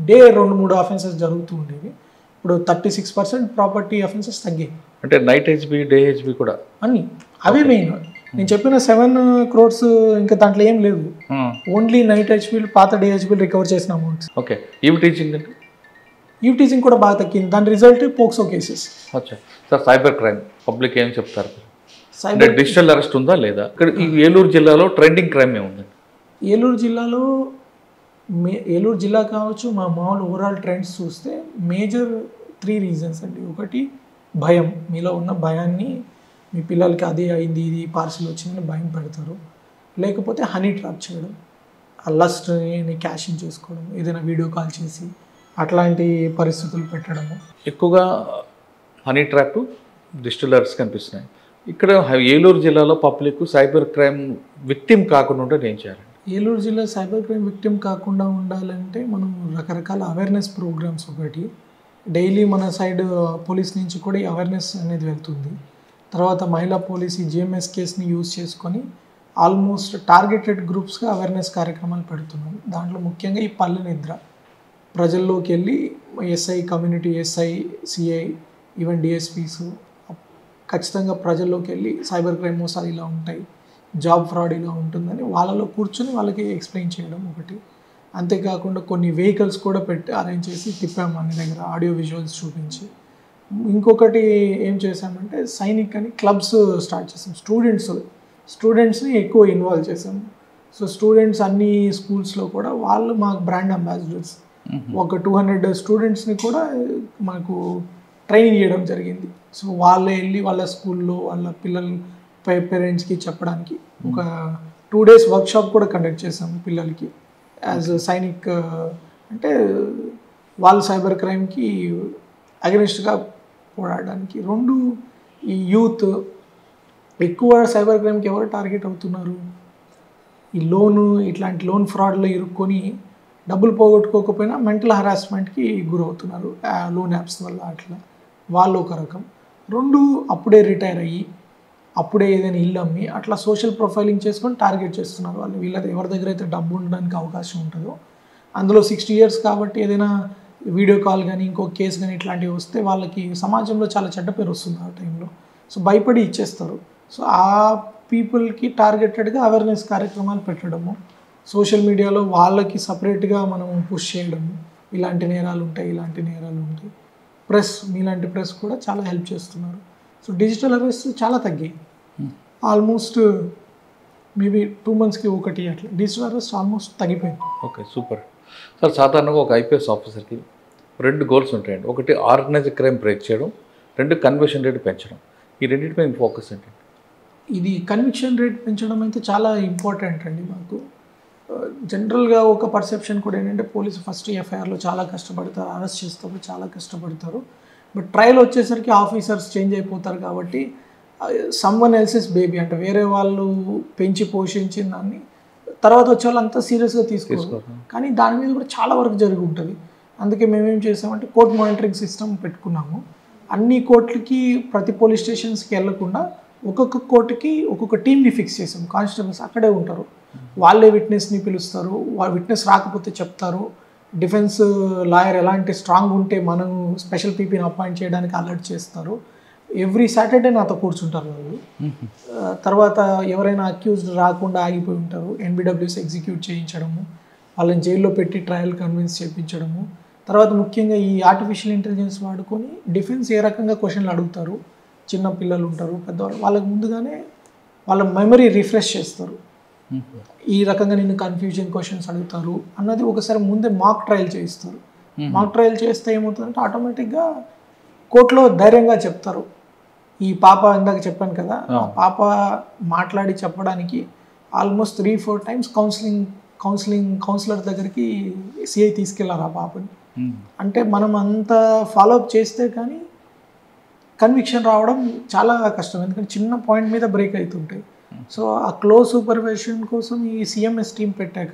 డే 2-3 అఫెన్సెస్ జరుగుతూ ఉండేవి. ఇప్పుడు 36% ప్రాపర్టీ అఫెన్సెస్ తగ్గాయి. అంటే నైట్ హెచ్బి, డే హెచ్బి కూడా అన్ని అవే మెయిన్. నేను చెప్పిన 7 crores ఇంకా దాంట్లో ఏం లేదు, ఓన్లీ నైట్ హెచ్బీలు, పాత డే హెచ్బీలు రికవర్ చేసిన అమౌంట్స్. ఓకే. ఈవ్ టీచింగ్ అంటే ఈవ్ టీచింగ్ కూడా బాగా తగ్గింది. దాని result POCSO cases. Sir cyber crime public ఏం చెప్తారు? సైబర్ డిజిటల్ అరెస్ట్ ఉందా లేదా? ఇక్కడ ఈ ఏలూరు జిల్లాలో ట్రెండింగ్ క్రైమ్ ఏముంది? ఏలూరు జిల్లా కావచ్చు, మా మామూలు ఓవరాల్ ట్రెండ్స్ చూస్తే మేజర్ 3 రీజన్స్ అండి. ఒకటి భయం, మీలో ఉన్న భయాన్ని మీ పిల్లలకి అదే అయింది, ఇది పార్సిల్ వచ్చిందని భయం పెడతారు. లేకపోతే హనీ ట్రాప్ చేయడం, ఆ లస్ట్ని క్యాషింగ్ చేసుకోవడం, ఏదైనా వీడియో కాల్ చేసి అట్లాంటి పరిస్థితులు పెట్టడము. ఎక్కువగా హనీ ట్రాప్, డిజిటల్ అరెస్ట్ కనిపిస్తున్నాయి. ఇక్కడ ఏలూరు జిల్లాలో పబ్లిక్ సైబర్ క్రైమ్ విక్టిమ్ కాకుండా ఉంటే ఏం చేయాలి? ఏలూరు జిల్లా సైబర్ క్రైమ్ విక్టిమ్ కాకుండా ఉండాలంటే మనం రకరకాల అవేర్నెస్ ప్రోగ్రామ్స్, ఒకటి డైలీ మన సైడ్ పోలీస్ నుంచి కూడా ఈ అవేర్నెస్ అనేది వెళ్తుంది. తర్వాత మహిళా పోలీస్ ఈ జిఎంఎస్ కేస్ని యూజ్ చేసుకొని ఆల్మోస్ట్ టార్గెటెడ్ గ్రూప్స్గా అవేర్నెస్ కార్యక్రమాలు పెడుతున్నాం. దాంట్లో ముఖ్యంగా ఈ పల్లె నిద్ర ప్రజల్లోకి వెళ్ళి SI, community SI, CI, even DSPs ఖచ్చితంగా ప్రజల్లోకి వెళ్ళి సైబర్ క్రైమ్ మోసాలు ఇలా ఉంటాయి, జాబ్ ఫ్రాడ్ ఇలా ఉంటుందని వాళ్ళలో కూర్చొని వాళ్ళకి ఎక్స్ప్లెయిన్ చేయడం ఒకటి. అంతేకాకుండా కొన్ని వెహికల్స్ కూడా పెట్టి అరేంజ్ చేసి తిప్పాము అన్ని దగ్గర, ఆడియో విజువల్స్ చూపించి. ఇంకొకటి ఏం చేసామంటే సైనిక్ అని క్లబ్స్ స్టార్ట్ చేసాం. స్టూడెంట్స్ని ఎక్కువ ఇన్వాల్వ్ చేసాము. సో స్టూడెంట్స్ అన్ని స్కూల్స్లో కూడా వాళ్ళు మాకు బ్రాండ్ అంబాసిడర్స్. ఒక 200 స్టూడెంట్స్ని కూడా మాకు ట్రైనింగ్ చేయడం జరిగింది. సో వాళ్ళే వెళ్ళి వాళ్ళ స్కూల్లో వాళ్ళ పిల్లలు పేరెంట్స్కి చెప్పడానికి ఒక 2 days వర్క్షాప్ కూడా కండక్ట్ చేసాము పిల్లలకి. యాజ్ సైనిక్ అంటే వాళ్ళు సైబర్ క్రైమ్కి అగెనిస్ట్గా పోరాడడానికి. 2 ఈ యూత్ ఎక్కువ సైబర్ క్రైమ్కి ఎవరు టార్గెట్ అవుతున్నారు? ఈ ఇట్లాంటి లోన్ ఫ్రాడ్లో ఇరుక్కొని డబ్బులు పోగొట్టుకోకపోయినా మెంటల్ హరాస్మెంట్కి గురవుతున్నారు లోన్ యాప్స్ వల్ల. అట్లా వాళ్ళు ఒక రకం. 2 అప్పుడే రిటైర్ అయ్యి అప్పుడే ఏదైనా ఇల్లు అమ్మి అట్లా సోషల్ ప్రొఫైలింగ్ చేసుకొని టార్గెట్ చేస్తున్నారు వాళ్ళు. వీళ్ళది ఎవరి దగ్గర అయితే డబ్బు ఉండడానికి అవకాశం ఉంటుందో అందులో 60 years కాబట్టి ఏదైనా వీడియో కాల్ కానీ ఇంకో కేసు కానీ ఇట్లాంటివి వస్తే వాళ్ళకి సమాజంలో చాలా చెడ్డ పేరు వస్తుంది ఆ టైంలో. సో భయపడి ఇచ్చేస్తారు. సో ఆ పీపుల్కి టార్గెటెడ్గా అవేర్నెస్ కార్యక్రమాలు పెట్టడము, సోషల్ మీడియాలో వాళ్ళకి సపరేట్గా మనం పుష్ చేయడము, ఇలాంటి నేరాలు ఉంటాయి, ఇలాంటి నేరాలు ఉంటాయి. ప్రెస్, మీలాంటి ప్రెస్ కూడా చాలా హెల్ప్ చేస్తున్నారు. సో డిజిటల్ అరెస్ట్ చాలా తగ్గాయి. ఆల్మోస్ట్ మేబీ 2 monthsకి ఒకటి అట్లా డిజిటల్ అరెస్ట్ ఆల్మోస్ట్ తగ్గిపోయింది. Okay, super sir. సాధారణంగా ఒక ఐపీఎస్ ఆఫీసర్కి 2 goals ఉంటాయండి. ఒకటి ఆర్గనైజ్డ్ క్రైమ్ బ్రేక్ చేయడం, 2 కన్విక్షన్ రేట్ పెంచడం. ఈ రెండింటిపై ఫోకస్ ఏంటి? ఇది కన్విక్షన్ రేట్ పెంచడం అయితే చాలా ఇంపార్టెంట్ అండి మాకు. జనరల్గా ఒక పర్సెప్షన్ కూడా ఏంటంటే పోలీసు ఫస్ట్ ఎఫ్ఐఆర్లో చాలా కష్టపడతారు, అరెస్ట్ చేస్తారు, చాలా కష్టపడతారు. బట్ ట్రయల్ వచ్చేసరికి ఆఫీసర్స్ చేంజ్ అయిపోతారు కాబట్టి సమ్వన్ ఎల్సెస్ బేబీ అంటే వేరే వాళ్ళు పెంచి పోషించిన దాన్ని తర్వాత వచ్చే వాళ్ళు అంతా సీరియస్గా తీసుకోరు. కానీ దాని మీద కూడా చాలా వరకు జరిగి ఉంటుంది. అందుకే మేమేం చేసామంటే కోర్ట్ మానిటరింగ్ సిస్టమ్ పెట్టుకున్నాము. అన్ని కోర్టులకి ప్రతి పోలీస్ స్టేషన్స్కి వెళ్లకుండా ఒక్కొక్క కోర్టుకి ఒక్కొక్క టీమ్ని ఫిక్స్ చేసాం. కానిస్టేబుల్స్ అక్కడే ఉంటారు, వాళ్ళే విట్నెస్ని పిలుస్తారు, విట్నెస్ రాకపోతే చెప్తారు. డిఫెన్స్ లాయర్ ఎలాంటి స్ట్రాంగ్ ఉంటే మనం స్పెషల్ పీపీని అపాయింట్ చేయడానికి అలర్ట్ చేస్తారు. ఎవ్రీ సాటర్డే నాతో కూర్చుంటారు వాళ్ళు. తర్వాత ఎవరైనా అక్యూజ్డ్ రాకుండా ఆగిపోయి ఉంటారు, ఎన్బిడబ్ల్యూస్ ఎగ్జిక్యూట్ చేయించడము, వాళ్ళని జైల్లో పెట్టి ట్రయల్ కన్విన్స్ చేయించడము. తర్వాత ముఖ్యంగా ఈ ఆర్టిఫిషియల్ ఇంటెలిజెన్స్ వాడుకొని డిఫెన్స్ ఏ రకంగా క్వశ్చన్లు అడుగుతారు, చిన్న పిల్లలు ఉంటారు, పెద్దవాళ్ళు, వాళ్ళకి ముందుగానే వాళ్ళ మెమరీ రిఫ్రెష్ చేస్తారు. ఈ రకంగా నిన్ను కన్ఫ్యూజన్ క్వశ్చన్స్ అడుగుతారు అన్నది ఒకసారి ముందే మాక్ ట్రయల్ చేయిస్తారు. మాక్ ట్రయల్ చేస్తే ఏమవుతుందంటే ఆటోమేటిక్గా కోర్టులో ధైర్యంగా చెప్తారు. ఈ పాప ఇందాక చెప్పాను కదా, ఆ పాప మాట్లాడి చెప్పడానికి ఆల్మోస్ట్ 3-4 times కౌన్సిలర్ దగ్గరికి సిఐ తీసుకెళ్లారు ఆ పాపని. అంటే మనం అంత ఫాలోఅప్ చేస్తే కానీ కన్విక్షన్ రావడం చాలా కష్టం, ఎందుకంటే చిన్న పాయింట్ మీద బ్రేక్ అవుతుంటాయి. సో ఆ క్లోజ్ సూపర్విజన్ కోసం ఈ సిఎంఎస్ టీమ్ పెట్టాక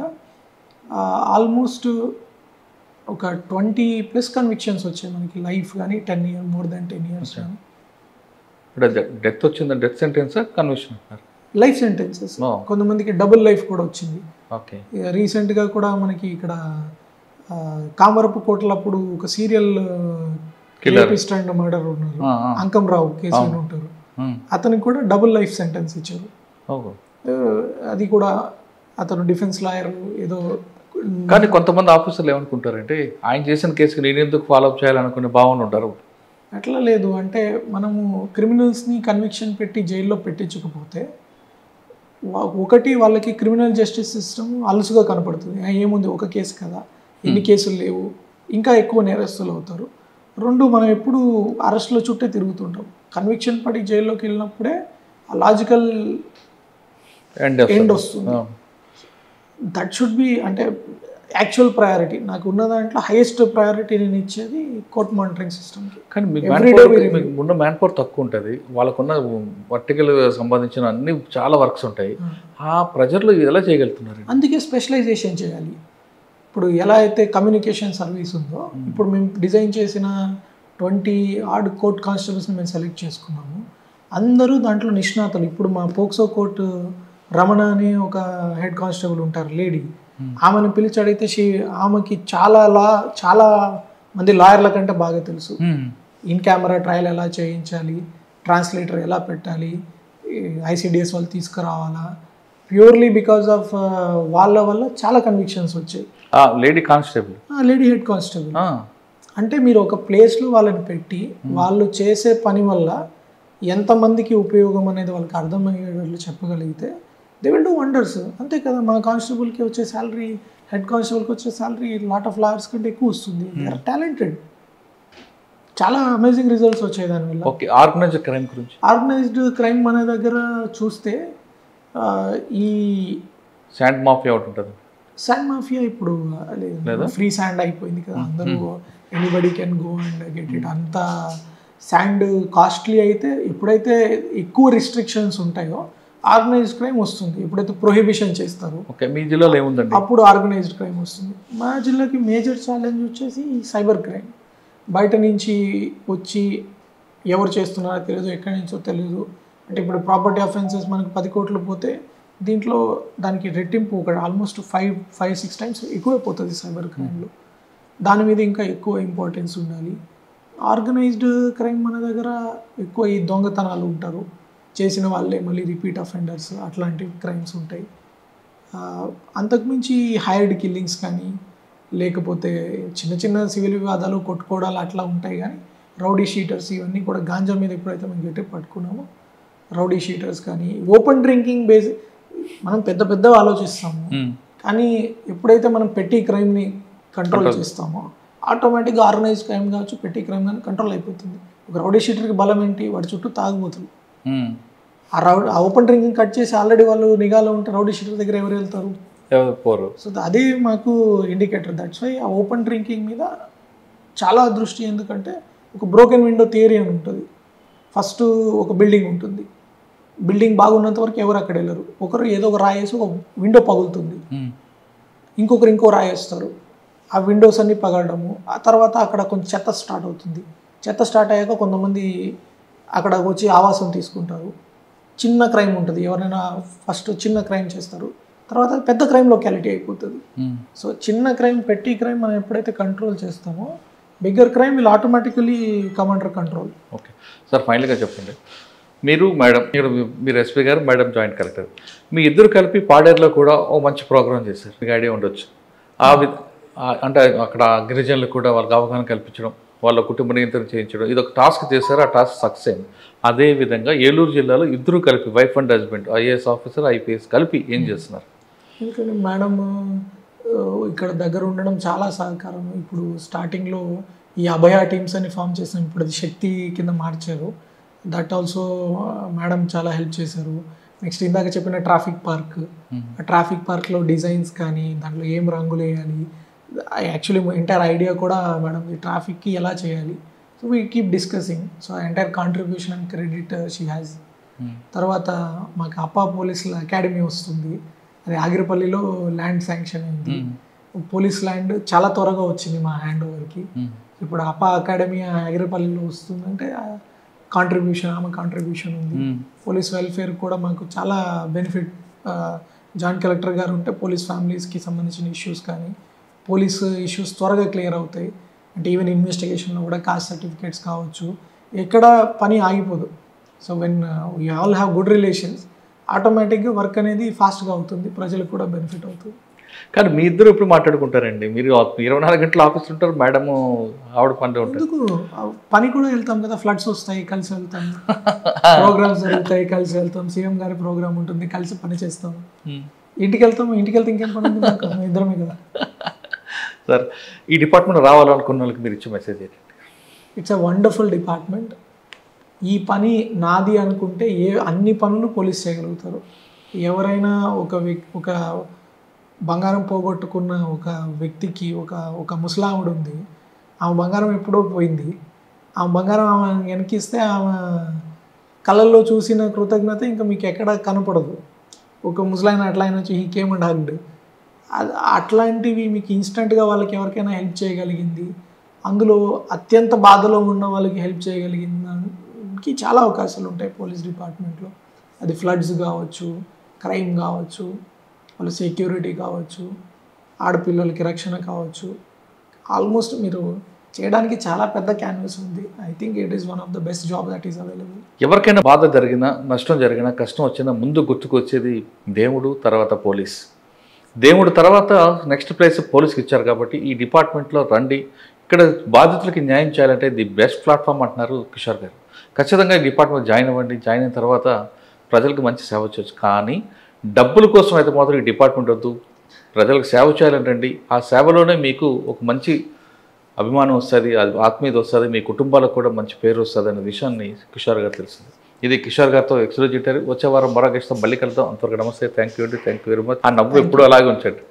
ఆల్మోస్ట్ ఒక 20+ కన్విక్షన్స్ వచ్చాయి మనకి లైఫ్ కానీ 10 years, more than 10 years కానీ. డెత్ వచ్చిందా? డెత్ సెంటెన్సా, కన్విక్షన్? Life sentences. కొంతమందికి డబుల్ లైఫ్ కూడా వచ్చింది. ఓకే. రీసెంట్గా కూడా మనకి ఇక్కడ కామరపు కోటలప్పుడు ఒక సీరియల్ రేపిస్ట్ అండ్ మర్డర్ ఉన్నారు, అంకం రావు కేసు ఉంటారు, అతనికి కూడా డబుల్ లైఫ్ సెంటెన్స్ ఇచ్చారు. అది కూడా అతను డిఫెన్స్ లాయర్ ఏదో. కానీ కొంతమంది ఆఫీసర్లు ఏమనుకుంటారంటే ఆయన చేసిన కేసుకి నేను ఎందుకు ఫాలోఅప్ చేయాలనుకునే భావన ఉంటారు. అట్లా లేదు, అంటే మనము క్రిమినల్స్ని కన్విక్షన్ పెట్టి జైల్లో పెట్టించకపోతే ఒకటి వాళ్ళకి క్రిమినల్ జస్టిస్ సిస్టమ్ అలుసుగా కనపడుతుంది. ఏముంది, ఒక కేసు కదా, ఎన్ని కేసులు లేవు, ఇంకా ఎక్కువ నేరస్తులు అవుతారు. 2 మనం ఎప్పుడు అరెస్ట్లో చుట్టే తిరుగుతుంటాం. కన్విక్షన్ పడి జైల్లోకి వెళ్ళినప్పుడే ఆ లాజికల్ ఎండ్ వస్తుంది. దట్ షుడ్ బి అంటే యాక్చువల్ ప్రయారిటీ. నాకు ఉన్న దాంట్లో హైయెస్ట్ ప్రయారిటీ నేను ఇచ్చేది కోర్ట్ మానిటరింగ్ సిస్టమ్కి. కానీ మీకు ఉన్న మ్యాన్ పవర్ తక్కువ ఉంటుంది, వాళ్ళకున్న వర్టికల్ సంబంధించిన అన్ని చాలా వర్క్స్ ఉంటాయి. ఆ ప్రజలు ఎలా చేయగలుగుతున్నారు? అందుకే స్పెషలైజేషన్ చేయాలి. ఇప్పుడు ఎలా అయితే కమ్యూనికేషన్ సర్వీస్ ఉందో, ఇప్పుడు మేము డిజైన్ చేసిన 20 కోర్ట్ కానిస్టేబుల్స్ని మేము సెలెక్ట్ చేసుకున్నాము. అందరూ దాంట్లో నిష్ణాతులు. ఇప్పుడు మా పోక్సో కోర్టు రమణ అని ఒక హెడ్ కానిస్టేబుల్ ఉంటారు, లేడీ, ఆమెను పిలిచి అడిగితే ఆమెకి చాలా మంది లాయర్ల కంటే బాగా తెలుసు. ఇన్ కెమెరా ట్రయల్ ఎలా చేయించాలి, ట్రాన్స్లేటర్ ఎలా పెట్టాలి, ICDS వాళ్ళు తీసుకురావాలా, ప్యూర్లీ బికాస్ ఆఫ్ వాళ్ళ వల్ల చాలా కన్విక్షన్స్ వచ్చాయి. Lady constable, lady head constable అంటే మీరు ఒక ప్లేస్లో వాళ్ళని పెట్టి వాళ్ళు చేసే పని వల్ల ఎంతమందికి ఉపయోగం అనేది వాళ్ళకి అర్థమయ్యేటట్లు చెప్పగలిగితే దే విల్ డూ వండర్స్. అంతే కదా, మా కానిస్టేబుల్కి వచ్చే శాలరీ, హెడ్ కానిస్టేబుల్కి వచ్చే శాలరీ లాట్ ఆఫ్ లాయర్స్ కంటే ఎక్కువ వస్తుంది. They are talented. చాలా అమేజింగ్ రిజల్ట్స్ వచ్చాయి దానివల్ల. ఓకే, ఆర్గనైజ్డ్ క్రైమ్ గురించి. ఆర్గనైజ్డ్ క్రైమ్ మన దగ్గర చూస్తే ఈ శాండ్ మాఫియా ఒకటి ఉంటుంది. శాండ్ మాఫియా ఇప్పుడు ఫ్రీ శాండ్ అయిపోయింది కదా, అందరూ anybody can go and get it. అంత శాండ్ కాస్ట్లీ అయితే ఎప్పుడైతే ఎక్కువ రిస్ట్రిక్షన్స్ ఉంటాయో ఆర్గనైజ్డ్ క్రైమ్ వస్తుంది. ఎప్పుడైతే ప్రొహిబిషన్ చేస్తారో ఓకే, మీ జిల్లాలో ఏముందండి అప్పుడు ఆర్గనైజ్డ్ క్రైమ్ వస్తుంది. మా జిల్లాకి మేజర్ ఛాలెంజ్ వచ్చేసి సైబర్ క్రైమ్. బయట నుంచి వచ్చి ఎవరు చేస్తున్నారో తెలియదు, ఎక్కడి నుంచో తెలియదు. అంటే ఇప్పుడు ప్రాపర్టీ అఫెన్సెస్ మనకు 10 కోట్లు పోతే దీంట్లో దానికి రెట్టింపు ఒక ఆల్మోస్ట్ 5-6 టైమ్స్ ఎక్కువైపోతుంది సైబర్ క్రైమ్లో. దాని మీద ఇంకా ఎక్కువ ఇంపార్టెన్స్ ఉండాలి. ఆర్గనైజ్డ్ క్రైమ్ మన దగ్గర ఎక్కువ ఈ దొంగతనాలు ఉంటారు, చేసిన వాళ్ళే మళ్ళీ రిపీట్ అఫెండర్స్, అట్లాంటి క్రైమ్స్ ఉంటాయి. అంతకుమించి హైర్డ్ కిల్లింగ్స్ కానీ లేకపోతే చిన్న చిన్న సివిల్ వివాదాలు, కొట్టుకోవడాలు అట్లా ఉంటాయి. కానీ రౌడీ షీటర్స్ ఇవన్నీ కూడా గాంజా మీద ఎప్పుడైతే మనం గట్టి పట్టుకున్నామో రౌడీ షీటర్స్ కానీ ఓపెన్ డ్రింకింగ్ బేస్ మనం పెద్ద ఆలోచిస్తాము. కానీ ఎప్పుడైతే మనం పెట్టి క్రైమ్ని కంట్రోల్ చేస్తామో ఆటోమేటిక్గా ఆర్గనైజ్ క్రైమ్ కావచ్చు, పెట్టి క్రైమ్ కానీ కంట్రోల్ అయిపోతుంది. ఒక రౌడీ షీటర్కి బలం ఏంటి, వాడి చుట్టూ తాగుబోతులు. ఆ ఓపెన్ డ్రింకింగ్ కట్ చేసి ఆల్రెడీ వాళ్ళు నిఘాలో ఉంటే రౌడీ షీటర్ దగ్గర ఎవరు వెళ్తారు? సో అదే మాకు ఇండికేటర్. దట్స్ వై ఆ ఓపెన్ డ్రింకింగ్ మీద చాలా దృష్టి. ఎందుకంటే ఒక బ్రోకెన్ విండో థియరీ అని ఉంటుంది. ఫస్ట్ ఒక బిల్డింగ్ ఉంటుంది, బిల్డింగ్ బాగున్నంత వరకు ఎవరు అక్కడ వెళ్ళరు. ఒకరు ఏదో ఒక రాయేసి ఒక విండో పగులుతుంది, ఇంకొకరు ఇంకో రాయేస్తారు, ఆ విండోస్ అన్నీ పగలడము. ఆ తర్వాత అక్కడ కొంచెం చెత్త స్టార్ట్ అవుతుంది. చెత్త స్టార్ట్ అయ్యాక కొంతమంది అక్కడ వచ్చి ఆవాసం తీసుకుంటారు. చిన్న క్రైమ్ ఉంటుంది, ఎవరైనా ఫస్ట్ చిన్న క్రైమ్ చేస్తారు, తర్వాత పెద్ద క్రైమ్ లొకాలిటీ అయిపోతుంది. సో చిన్న క్రైమ్, పెట్టి క్రైమ్ మనం ఎప్పుడైతే కంట్రోల్ చేస్తామో bigger crime will automatically come under control. Okay sir, ఫైనల్గా చెప్పండి, మీరు ఎస్పీ గారు, మేడం జాయింట్ కలెక్టర్, మీ ఇద్దరు కలిపి పాడేరులో కూడా ఓ మంచి ప్రోగ్రామ్ చేశారు, మీకు ఐడియా ఉండొచ్చు. అంటే అక్కడ గిరిజనులకు కూడా వాళ్ళకి అవగాహన కల్పించడం, వాళ్ళ కుటుంబ నియంత్రణ చేయించడం, ఇది ఒక టాస్క్ చేశారు. ఆ టాస్క్ సక్సెస్ అయింది. అదేవిధంగా ఏలూరు జిల్లాలో ఇద్దరు కలిపి wife and husband, IAS officer, IPS కలిపి ఏం చేస్తున్నారు? ఎందుకంటే మేడం ఇక్కడ దగ్గర ఉండడం చాలా సహకారం. ఇప్పుడు స్టార్టింగ్లో ఈ అభయ టీమ్స్ అని ఫామ్ చేసాం, ఇప్పుడు అది శక్తి కింద మార్చారు. దట్ ఆల్సో మేడం చాలా హెల్ప్ చేశారు. నెక్స్ట్ ఇందాక చెప్పిన ట్రాఫిక్ పార్క్, ఆ ట్రాఫిక్ పార్క్లో డిజైన్స్ కానీ దాంట్లో ఏం రంగులు వేయాలి, యాక్చువల్లీ ఎంటైర్ ఐడియా కూడా మేడం ఈ ట్రాఫిక్కి ఎలా చేయాలి. So we keep discussing. So entire contribution and credit she has. తర్వాత మాకు అప్పా పోలీసుల అకాడమీ వస్తుంది, అది ఆగిరిపల్లిలో ల్యాండ్ శాంక్షన్ అయింది. పోలీస్ ల్యాండ్ చాలా త్వరగా వచ్చింది మా హ్యాండ్ ఓవర్కి. ఇప్పుడు అప్పా అకాడమీ ఆగిరిపల్లిలో వస్తుందంటే ఆమె కాంట్రిబ్యూషన్ ఉంది. పోలీస్ వెల్ఫేర్ కూడా మాకు చాలా బెనిఫిట్. జాయింట్ కలెక్టర్ గారు ఉంటే పోలీస్ ఫ్యామిలీస్కి సంబంధించిన ఇష్యూస్ కానీ పోలీస్ ఇష్యూస్ త్వరగా క్లియర్ అవుతాయి. అంటే ఈవెన్ ఇన్వెస్టిగేషన్లో కూడా కాస్ట్ సర్టిఫికేట్స్ కావచ్చు, ఎక్కడ పని ఆగిపోదు. So when we all have good relations, ఆటోమేటిక్గా వర్క్ అనేది ఫాస్ట్గా అవుతుంది, ప్రజలకు కూడా బెనిఫిట్ అవుతుంది. కానీ మీ ఇద్దరు ఎప్పుడు మాట్లాడుకుంటారండి? మీరు 24 గంటలు ఆఫీస్ ఉంటారు, మేడం ఆవిడ పనిలో ఉంటారు. ఎందుకు పని కూడా వెళ్తాం కదా, ఫ్లడ్స్ వస్తాయి కలిసి వెళ్తాం, ప్రోగ్రామ్స్ జరుగుతాయి కలిసి వెళ్తాం, సీఎం గారి ప్రోగ్రామ్ ఉంటుంది కలిసి పని చేస్తాం. ఇంటికి వెళ్తే ఇంకేం పని ఉంది, ఇద్దరమే కదా. సార్, ఈ డిపార్ట్మెంట్ రావాలనుకున్న వాళ్ళకి మీరు ఇచ్చే మెసేజ్ ఏంటంటే? It's a wonderful department. ఈ పని నాది అనుకుంటే అన్ని పనులు పోలీస్ చేయగలుగుతారు. ఎవరైనా ఒక బంగారం పోగొట్టుకున్న ఒక వ్యక్తికి ఒక ముసలావిడ ఉంది, ఆమె బంగారం ఎప్పుడో పోయింది, ఆమె బంగారం ఆమె వెనకిస్తే ఆమె కళ్ళల్లో చూసిన కృతజ్ఞత ఇంకా మీకు ఎక్కడ కనపడదు. ఒక ముసలాయన అట్లా అయినా వచ్చి హీ కేమ్ అండ్ హగ్డ్, అట్లాంటివి మీకు ఇన్స్టెంట్గా వాళ్ళకి ఎవరికైనా హెల్ప్ చేయగలిగింది, అందులో అత్యంత బాధలో ఉన్న వాళ్ళకి హెల్ప్ చేయగలిగిందానికి చాలా అవకాశాలు ఉంటాయి పోలీస్ డిపార్ట్మెంట్లో. అది ఫ్లడ్స్ కావచ్చు, క్రైమ్ కావచ్చు, వాళ్ళ సెక్యూరిటీ కావచ్చు, ఆడపిల్లలకి రక్షణ కావచ్చు, ఆల్మోస్ట్ మీరు చేయడానికి చాలా పెద్ద క్యాన్వస్ ఉంది. I think it is one of the best job that is available. ఎవరికైనా బాధ జరిగినా, నష్టం జరిగినా, కష్టం వచ్చినా ముందు గుర్తుకు వచ్చేది దేవుడు, తర్వాత పోలీస్. దేవుడు తర్వాత నెక్స్ట్ ప్లేస్ పోలీస్కి ఇచ్చారు కాబట్టి ఈ డిపార్ట్మెంట్లో రండి, ఇక్కడ బాధితులకి న్యాయం చేయాలంటే ది బెస్ట్ ప్లాట్ఫామ్ అంటున్నారు కిషోర్ గారు. ఖచ్చితంగా ఈ డిపార్ట్మెంట్ జాయిన్ అవ్వండి. జాయిన్ అయిన తర్వాత ప్రజలకు మంచి సేవ చేయొచ్చు. కానీ డబ్బుల కోసం అయితే మాత్రం ఈ డిపార్ట్మెంట్ వద్దు. ప్రజలకు సేవ చేయాలంటండి. ఆ సేవలోనే మీకు ఒక మంచి అభిమానం వస్తుంది, ఆత్మీయత వస్తుంది, మీ కుటుంబాలకు కూడా మంచి పేరు వస్తుంది అనే విషయాన్ని కిషోర్ గారు తెలిసింది. ఇది కిషోర్ గారితో ఎక్స్క్లూజివ్ ఇంటర్వ్యూ. వచ్చే వారం మరో గెస్ట్తో మళ్ళీ కలుద్దాం. అంతవరకు నమస్తే. Thank you very much. ఆ నవ్వు ఎప్పుడూ అలాగే ఉంచండి.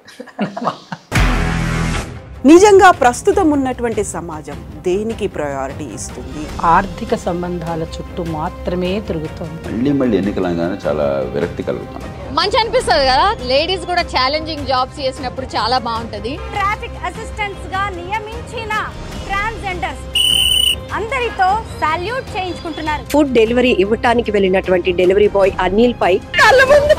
నిజంగా ప్రస్తుతం ఉన్నటువంటి సమాజం దేనికి ప్రయారిటీ ఇస్తుంది? ఆర్థిక సంబంధాల చుట్టూ మాత్రమే తిరుగుతుంది. మళ్ళీ ఎన్నికలంగానే చాలా విరక్తి కలుగుతాను. మంచి అనిపిస్తుంది కదా, లేడీస్ కూడా ఛాలెంజింగ్ జాబ్స్ చేసినప్పుడు చాలా బాగుంటది. ట్రాఫిక్ అసిస్టెంట్స్ గా నియమించిన ట్రాన్స్జెండర్స్ అందరితో సాల్యూట్ చేయించుకుంటున్నారు. ఫుడ్ డెలివరీ ఇవ్వటానికి వెళ్ళినటువంటి డెలివరీ బాయ్ అనిల్ పై కళ్ళ ముందు